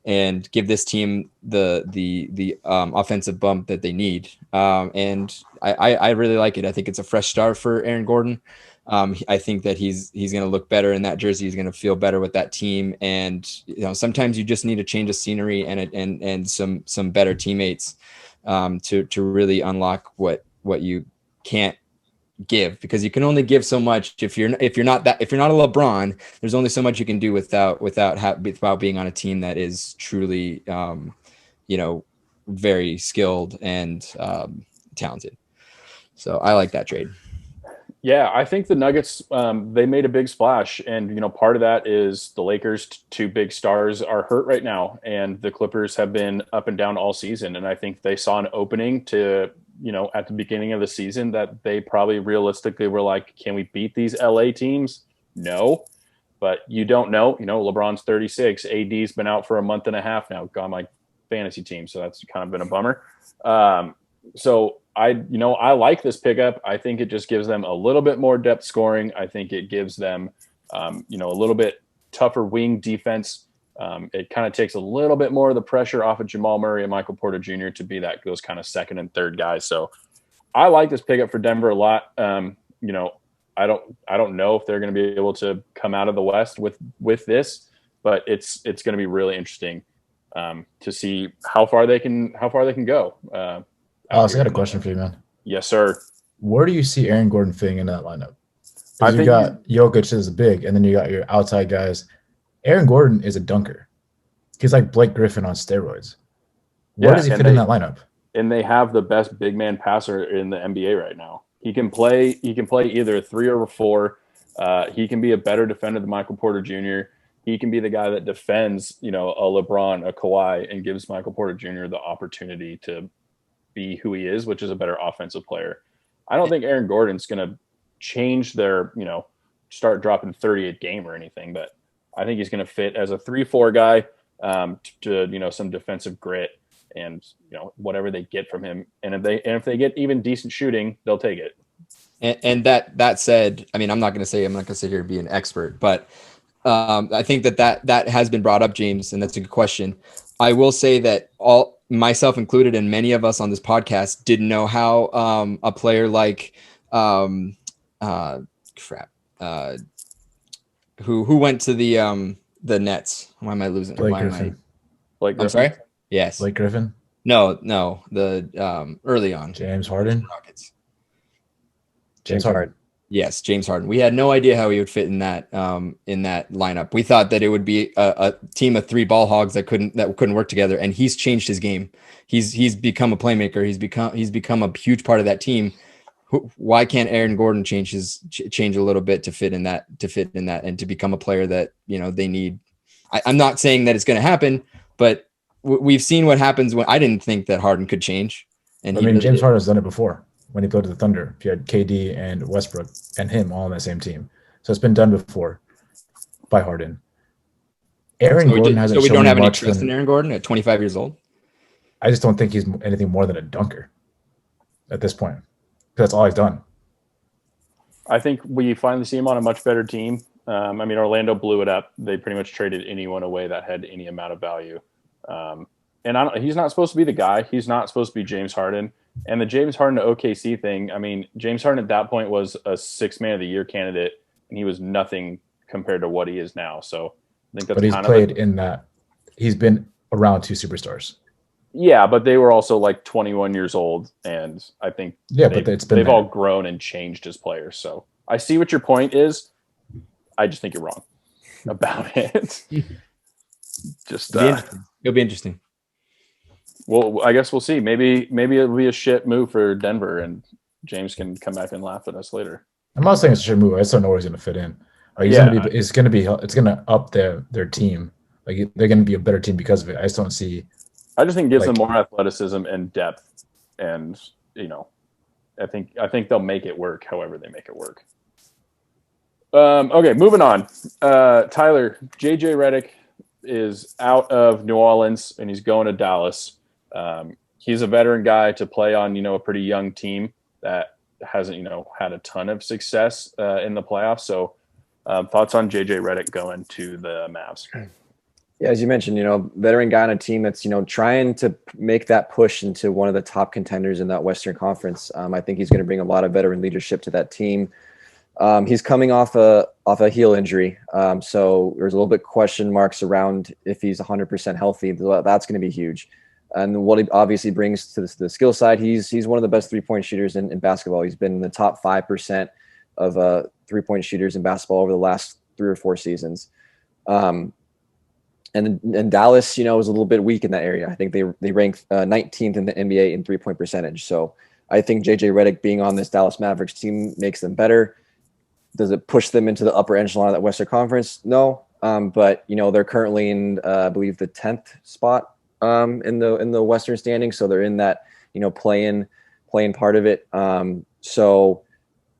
and give this team the offensive bump that they need. And I really like it. I think it's a fresh start for Aaron Gordon. I think that he's going to look better in that jersey. He's going to feel better with that team. And sometimes you just need a change of scenery and some better teammates to really unlock what you can't give, because you can only give so much. If you're not a LeBron, there's only so much you can do without being on a team that is truly very skilled and talented. So I like that trade. Yeah, I think the Nuggets, they made a big splash. And, part of that is the Lakers' two big stars are hurt right now. And the Clippers have been up and down all season. And I think they saw an opening to, at the beginning of the season that they probably realistically were like, can we beat these LA teams? No. But you don't know. LeBron's 36. AD's been out for a month and a half now, got my fantasy team. So that's kind of been a bummer. So I like this pickup. I think it just gives them a little bit more depth scoring. I think it gives them, a little bit tougher wing defense. It kind of takes a little bit more of the pressure off of Jamal Murray and Michael Porter Jr. to be those kind of second and third guys. So I like this pickup for Denver a lot. I don't know if they're going to be able to come out of the West with this, but it's going to be really interesting to see how far they can go. Alex, I got a question for you, man. Yes, sir. Where do you see Aaron Gordon fitting in that lineup? I You think got Jokic as big, and then you got your outside guys. Aaron Gordon is a dunker. He's like Blake Griffin on steroids. Where does he fit in that lineup? And they have the best big man passer in the NBA right now. He can play either a 3 or a 4. He can be a better defender than Michael Porter Jr. He can be the guy that defends, a LeBron, a Kawhi, and gives Michael Porter Jr. the opportunity to be who he is, which is a better offensive player. I don't think Aaron Gordon's going to change their, start dropping 30 a game or anything, but I think he's going to fit as a 3-4 guy to some defensive grit and whatever they get from him. And if they get even decent shooting, they'll take it. And that said, I mean, I'm not going to sit here and be an expert, but I think that has been brought up, James, and that's a good question. I will say that myself included, and many of us on this podcast didn't know how a player like who went to the Nets. Why am I losing? Blake Griffin. Blake I'm sorry. Yes. Blake Griffin. No. The early on. James Harden. Rockets. James Harden. Yes, James Harden. We had no idea how he would fit in that lineup. We thought that it would be a team of 3 ball hogs that couldn't work together. And he's changed his game. He's become a playmaker. He's become a huge part of that team. Why can't Aaron Gordon change a little bit to fit in that and to become a player that they need? I'm not saying that it's going to happen, but we've seen what happens when I didn't think that Harden could change. And James Harden's done it before. When he played to the Thunder, he had KD and Westbrook and him all on that same team. So it's been done before by Harden. Gordon hasn't shown we don't have any much trust in Aaron Gordon at 25 years old? I just don't think he's anything more than a dunker at this point. That's all he's done. I think we finally see him on a much better team. Orlando blew it up. They pretty much traded anyone away that had any amount of value. He's not supposed to be the guy. He's not supposed to be James Harden. And the James Harden to OKC thing, James Harden at that point was a 6th man of the year candidate, and he was nothing compared to what he is now. So I think that's But he's played in that. He's been around 2 superstars. Yeah, but they were also like 21 years old, and I think they've all grown and changed as players. So I see what your point is. I just think you're wrong about it. It'll be interesting. Well, I guess we'll see. Maybe it'll be a shit move for Denver, and James can come back and laugh at us later. I'm not saying it's a shit move. I just don't know where he's going to fit in. It's going to up their team. Like they're going to be a better team because of it. I just don't see. I just think it gives them more athleticism and depth, and I think they'll make it work. However, they make it work. Okay, moving on. Tyler, Jj Reddick is out of New Orleans and he's going to Dallas. He's a veteran guy to play on, a pretty young team that hasn't, had a ton of success in the playoffs. So thoughts on JJ Reddick going to the Mavs? Yeah, as you mentioned, veteran guy on a team that's, trying to make that push into one of the top contenders in that Western Conference. I think he's going to bring a lot of veteran leadership to that team. He's coming off a heel injury. So there's a little bit question marks around if he's 100% healthy. That's going to be huge. And what he obviously brings to the skill side, he's one of the best 3-point shooters in basketball. He's been in the top 5% of 3-point shooters in basketball over the last 3 or 4 seasons. And Dallas, is a little bit weak in that area. I think they ranked 19th in the NBA in 3-point percentage. So I think Jj Reddick being on this Dallas Mavericks team makes them better. Does it push them into the upper echelon of that Western Conference? No. But they're currently in, I believe, the 10th spot in the Western standing. So they're in that, playing part of it. So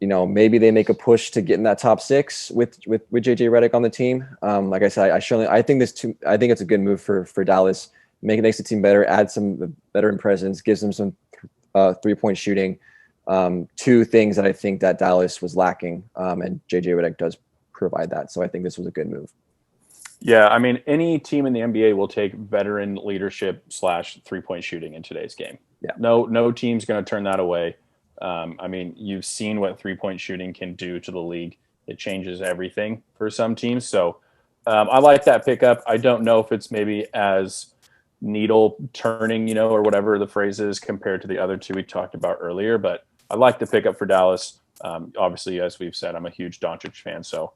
maybe they make a push to get in that top 6 with JJ Reddick on the team. Like I said, I think it's a good move for Dallas. Makes the team better, add some veteran presence, gives them some 3-point shooting. 2 things that I think that Dallas was lacking, and JJ Reddick does provide that. So I think this was a good move. Yeah, I mean, any team in the NBA will take veteran leadership / 3-point shooting in today's game. Yeah. No team's going to turn that away. I mean, you've seen what 3-point shooting can do to the league. It changes everything for some teams. So I like that pickup. I don't know if it's maybe as needle turning, or whatever the phrase is compared to the other 2 we talked about earlier, but I like the pickup for Dallas. Obviously, as we've said, I'm a huge Doncic fan. So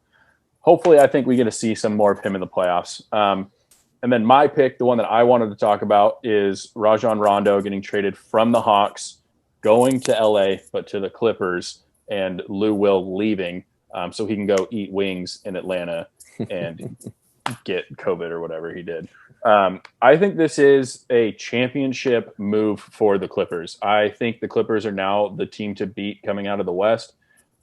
hopefully I think we get to see some more of him in the playoffs. And then my pick, the one that I wanted to talk about, is Rajon Rondo getting traded from the Hawks, going to LA, but to the Clippers, and Lou Will leaving so he can go eat wings in Atlanta and get COVID or whatever he did. I think this is a championship move for the Clippers. I think the Clippers are now the team to beat coming out of the West.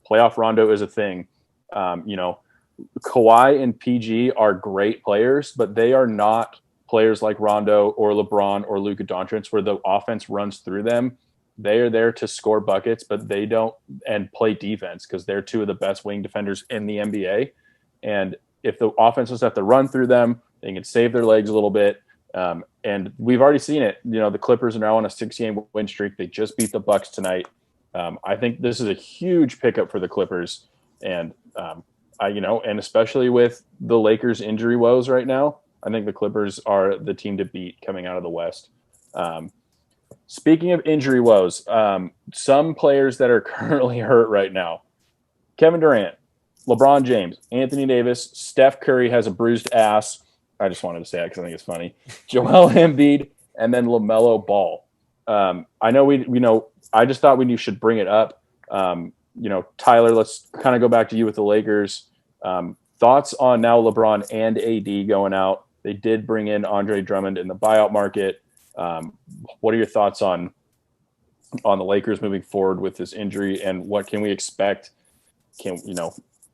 Playoff Rondo is a thing. Kawhi and PG are great players, but they are not players like Rondo or LeBron or Luka Doncic where the offense runs through them. They are there to score buckets, but they don't and play defense because they're 2 of the best wing defenders in the NBA. And if the offenses have to run through them, they can save their legs a little bit. And we've already seen it. The Clippers are now on a 6-game win streak. They just beat the Bucks tonight. I think this is a huge pickup for the Clippers. And, and especially with the Lakers injury woes right now, I think the Clippers are the team to beat coming out of the West. Speaking of injury woes, some players that are currently hurt right now: Kevin Durant, LeBron James, Anthony Davis, Steph Curry has a bruised ass. I just wanted to say that because I think it's funny. Joel Embiid, and then LaMelo Ball. I know I just thought we should bring it up. Tyler, let's kind of go back to you with the Lakers. Thoughts on now LeBron and AD going out? They did bring in Andre Drummond in the buyout market. What are your thoughts on the Lakers moving forward with this injury, and what can we expect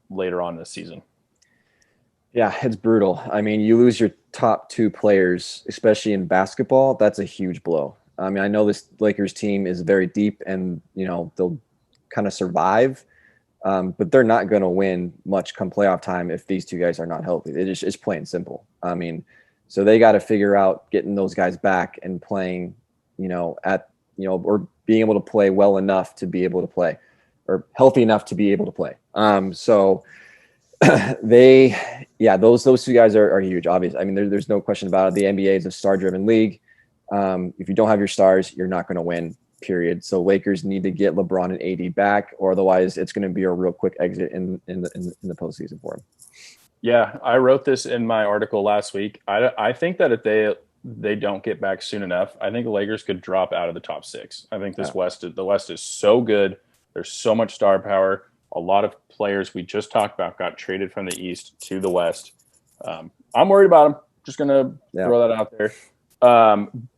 later on this season? Yeah, it's brutal. I mean, you lose your top 2 players, especially in basketball. That's a huge blow. I mean, I know this Lakers team is very deep and, they'll kind of survive, but they're not going to win much come playoff time if these 2 guys are not healthy. It's plain simple. I mean, so they got to figure out getting those guys back and playing, or being able to play well enough to be able to play, or healthy enough to be able to play. So those 2 guys are huge. Obviously, I mean, there's no question about it. The NBA is a star-driven league. If you don't have your stars, you're not going to win. Period. So Lakers need to get LeBron and AD back, or otherwise it's going to be a real quick exit in the postseason for him. Yeah, I wrote this in my article last week. I think that if they don't get back soon enough, I think the Lakers could drop out of the top 6. I think the West is so good. There's so much star power. A lot of players we just talked about got traded from the East to the West. I'm worried about them. Just going to throw that out there.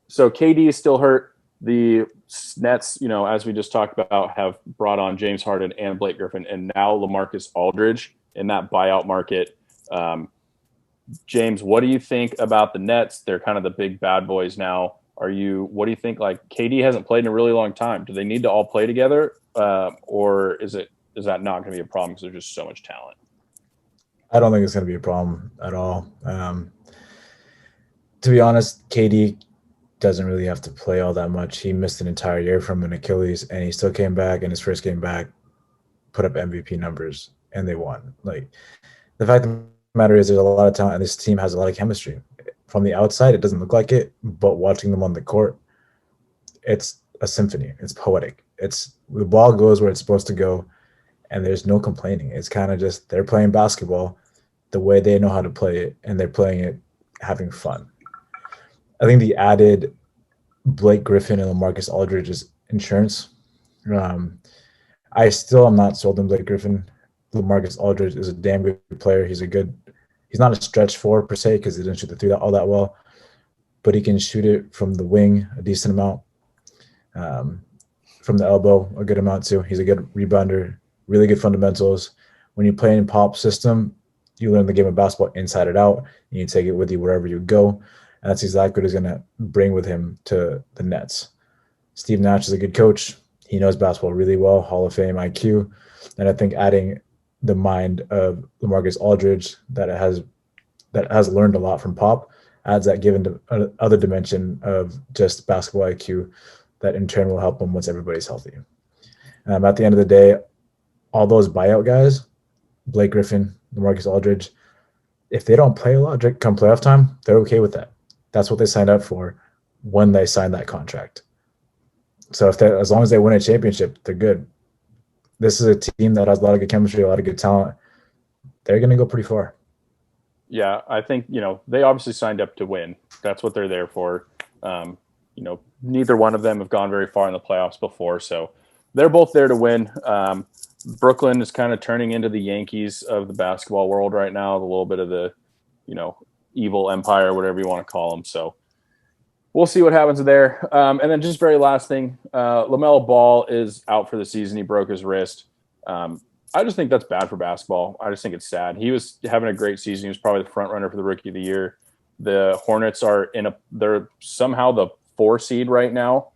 So KD is still hurt. The Nets, as we just talked about, have brought on James Harden and Blake Griffin, and now LaMarcus Aldridge in that buyout market. James, what do you think about the Nets? They're kind of the big bad boys now. What do you think? Like, KD hasn't played in a really long time. Do they need to all play together? Or is that not going to be a problem because there's just so much talent? I don't think it's going to be a problem at all. To be honest, KD doesn't really have to play all that much. He missed an entire year from an Achilles, and he still came back. And his first game back, put up MVP numbers, and they won. Like, the fact of the matter is, there's a lot of talent, and this team has a lot of chemistry. From the outside, it doesn't look like it, but watching them on the court, it's a symphony. It's poetic. It's the ball goes where it's supposed to go, and there's no complaining. It's kind of just they're playing basketball the way they know how to play it, and they're playing it having fun. I think the added Blake Griffin and LaMarcus Aldridge's insurance. I still am not sold on Blake Griffin. LaMarcus Aldridge is a damn good player. He's not a stretch four per se because he didn't shoot the three all that well, but he can shoot it from the wing a decent amount, from the elbow a good amount too. He's a good rebounder, really good fundamentals. When you play in pop system, you learn the game of basketball inside and out, and you take it with you wherever you go. And that's exactly what he's going to bring with him to the Nets. Steve Nash is a good coach. He knows basketball really well, Hall of Fame IQ. And I think adding the mind of LaMarcus Aldridge that has learned a lot from Pop adds that given other dimension of just basketball IQ that in turn will help him once everybody's healthy. At the end of the day, all those buyout guys, Blake Griffin, LaMarcus Aldridge, if they don't play a lot come playoff time, they're okay with that. That's what they signed up for when they signed that contract. So as long as they win a championship, they're good. This is a team that has a lot of good chemistry, a lot of good talent. They're going to go pretty far. Yeah, I think, they obviously signed up to win. That's what they're there for. Neither one of them have gone very far in the playoffs before, so they're both there to win. Brooklyn is kind of turning into the Yankees of the basketball world right now, a little bit of the, evil empire, whatever you want to call them. So we'll see what happens there. And then just very last thing, LaMelo Ball is out for the season. He broke his wrist. I just think that's bad for basketball. I just think it's sad. He was having a great season. He was probably the front runner for the Rookie of the Year. The Hornets they're somehow the 4 seed right now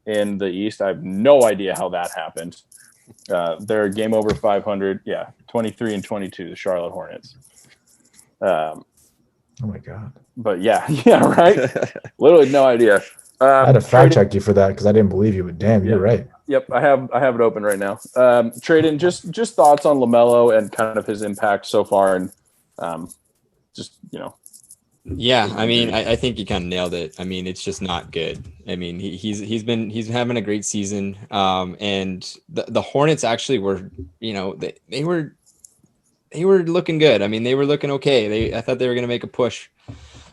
in the East. I have no idea how that happened. They're game over 500. Yeah, 23-22, the Charlotte Hornets. Oh my God. But yeah, right. Literally no idea. I had to fact check you for that because I didn't believe you, but damn, you're right. Yep, I have it open right now. Tradon, just thoughts on LaMelo and kind of his impact so far, and Yeah, I mean, I think you kind of nailed it. I mean, it's just not good. I mean, he's having a great season, and the Hornets actually were, they were looking good. I mean, they were looking okay. I thought they were going to make a push.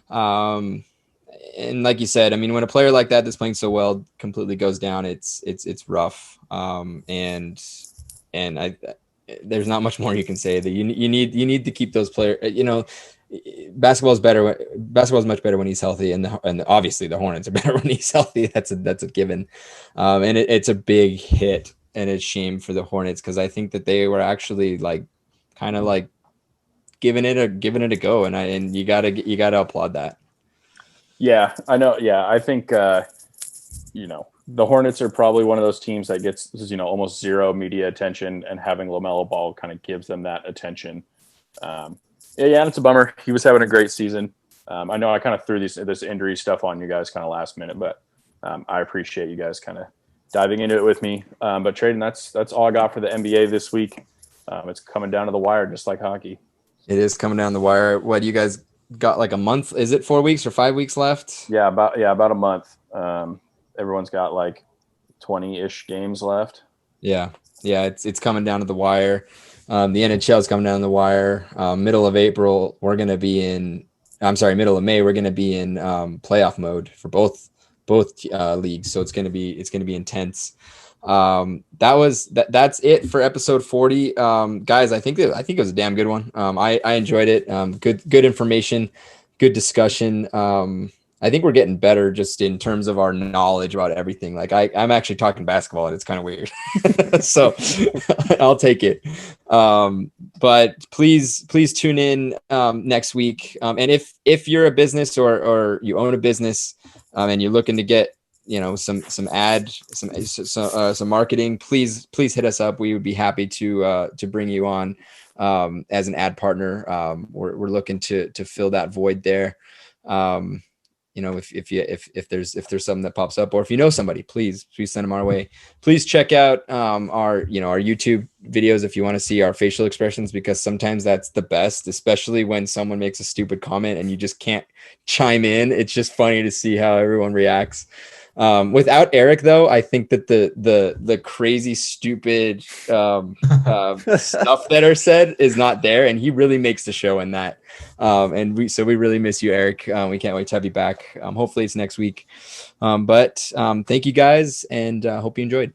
And like you said, I mean, when a player like that's playing so well completely goes down, it's rough. And there's not much more you can say. That you need to keep those players. Basketball is much better when he's healthy, and obviously the Hornets are better when he's healthy. That's a given. And it's a big hit and a shame for the Hornets because I think that they were actually kind of giving it a go, and you gotta applaud that. Yeah, I know. Yeah, I think the Hornets are probably one of those teams that gets almost zero media attention, and having LaMelo Ball kind of gives them that attention. And it's a bummer. He was having a great season. I know I kind of threw this injury stuff on you guys kind of last minute, but I appreciate you guys kind of diving into it with me. But Tradon, that's all I got for the NBA this week. It's coming down to the wire, just like hockey. It is coming down the wire. What do you guys got? A month? Is it 4 weeks or 5 weeks left? Yeah, about a month. Everyone's got 20-ish games left. Yeah. It's coming down to the wire. The NHL is coming down the wire. Middle of April, we're going to be in. Middle of May, we're going to be in playoff mode for both leagues. So it's going to be intense. That's it for episode 40. Guys, I think it was a damn good one. I enjoyed it. Good information, good discussion. I think we're getting better just in terms of our knowledge about everything. I'm actually talking basketball and it's kind of weird. So I'll take it. But please tune in next week. And if you're a business or you own a business and you're looking to get some marketing, please hit us up. We would be happy to bring you on as an ad partner. We're looking to fill that void there. if there's something that pops up, or if you know somebody, please send them our way. Please check out our YouTube videos if you want to see our facial expressions, because sometimes that's the best, especially when someone makes a stupid comment and you just can't chime in. It's just funny to see how everyone reacts. Without Eric, though, I think that the crazy stupid stuff that are said is not there, and he really makes the show in that. And we really miss you, Eric. We can't wait to have you back. Hopefully it's next week. But thank you guys, and hope you enjoyed.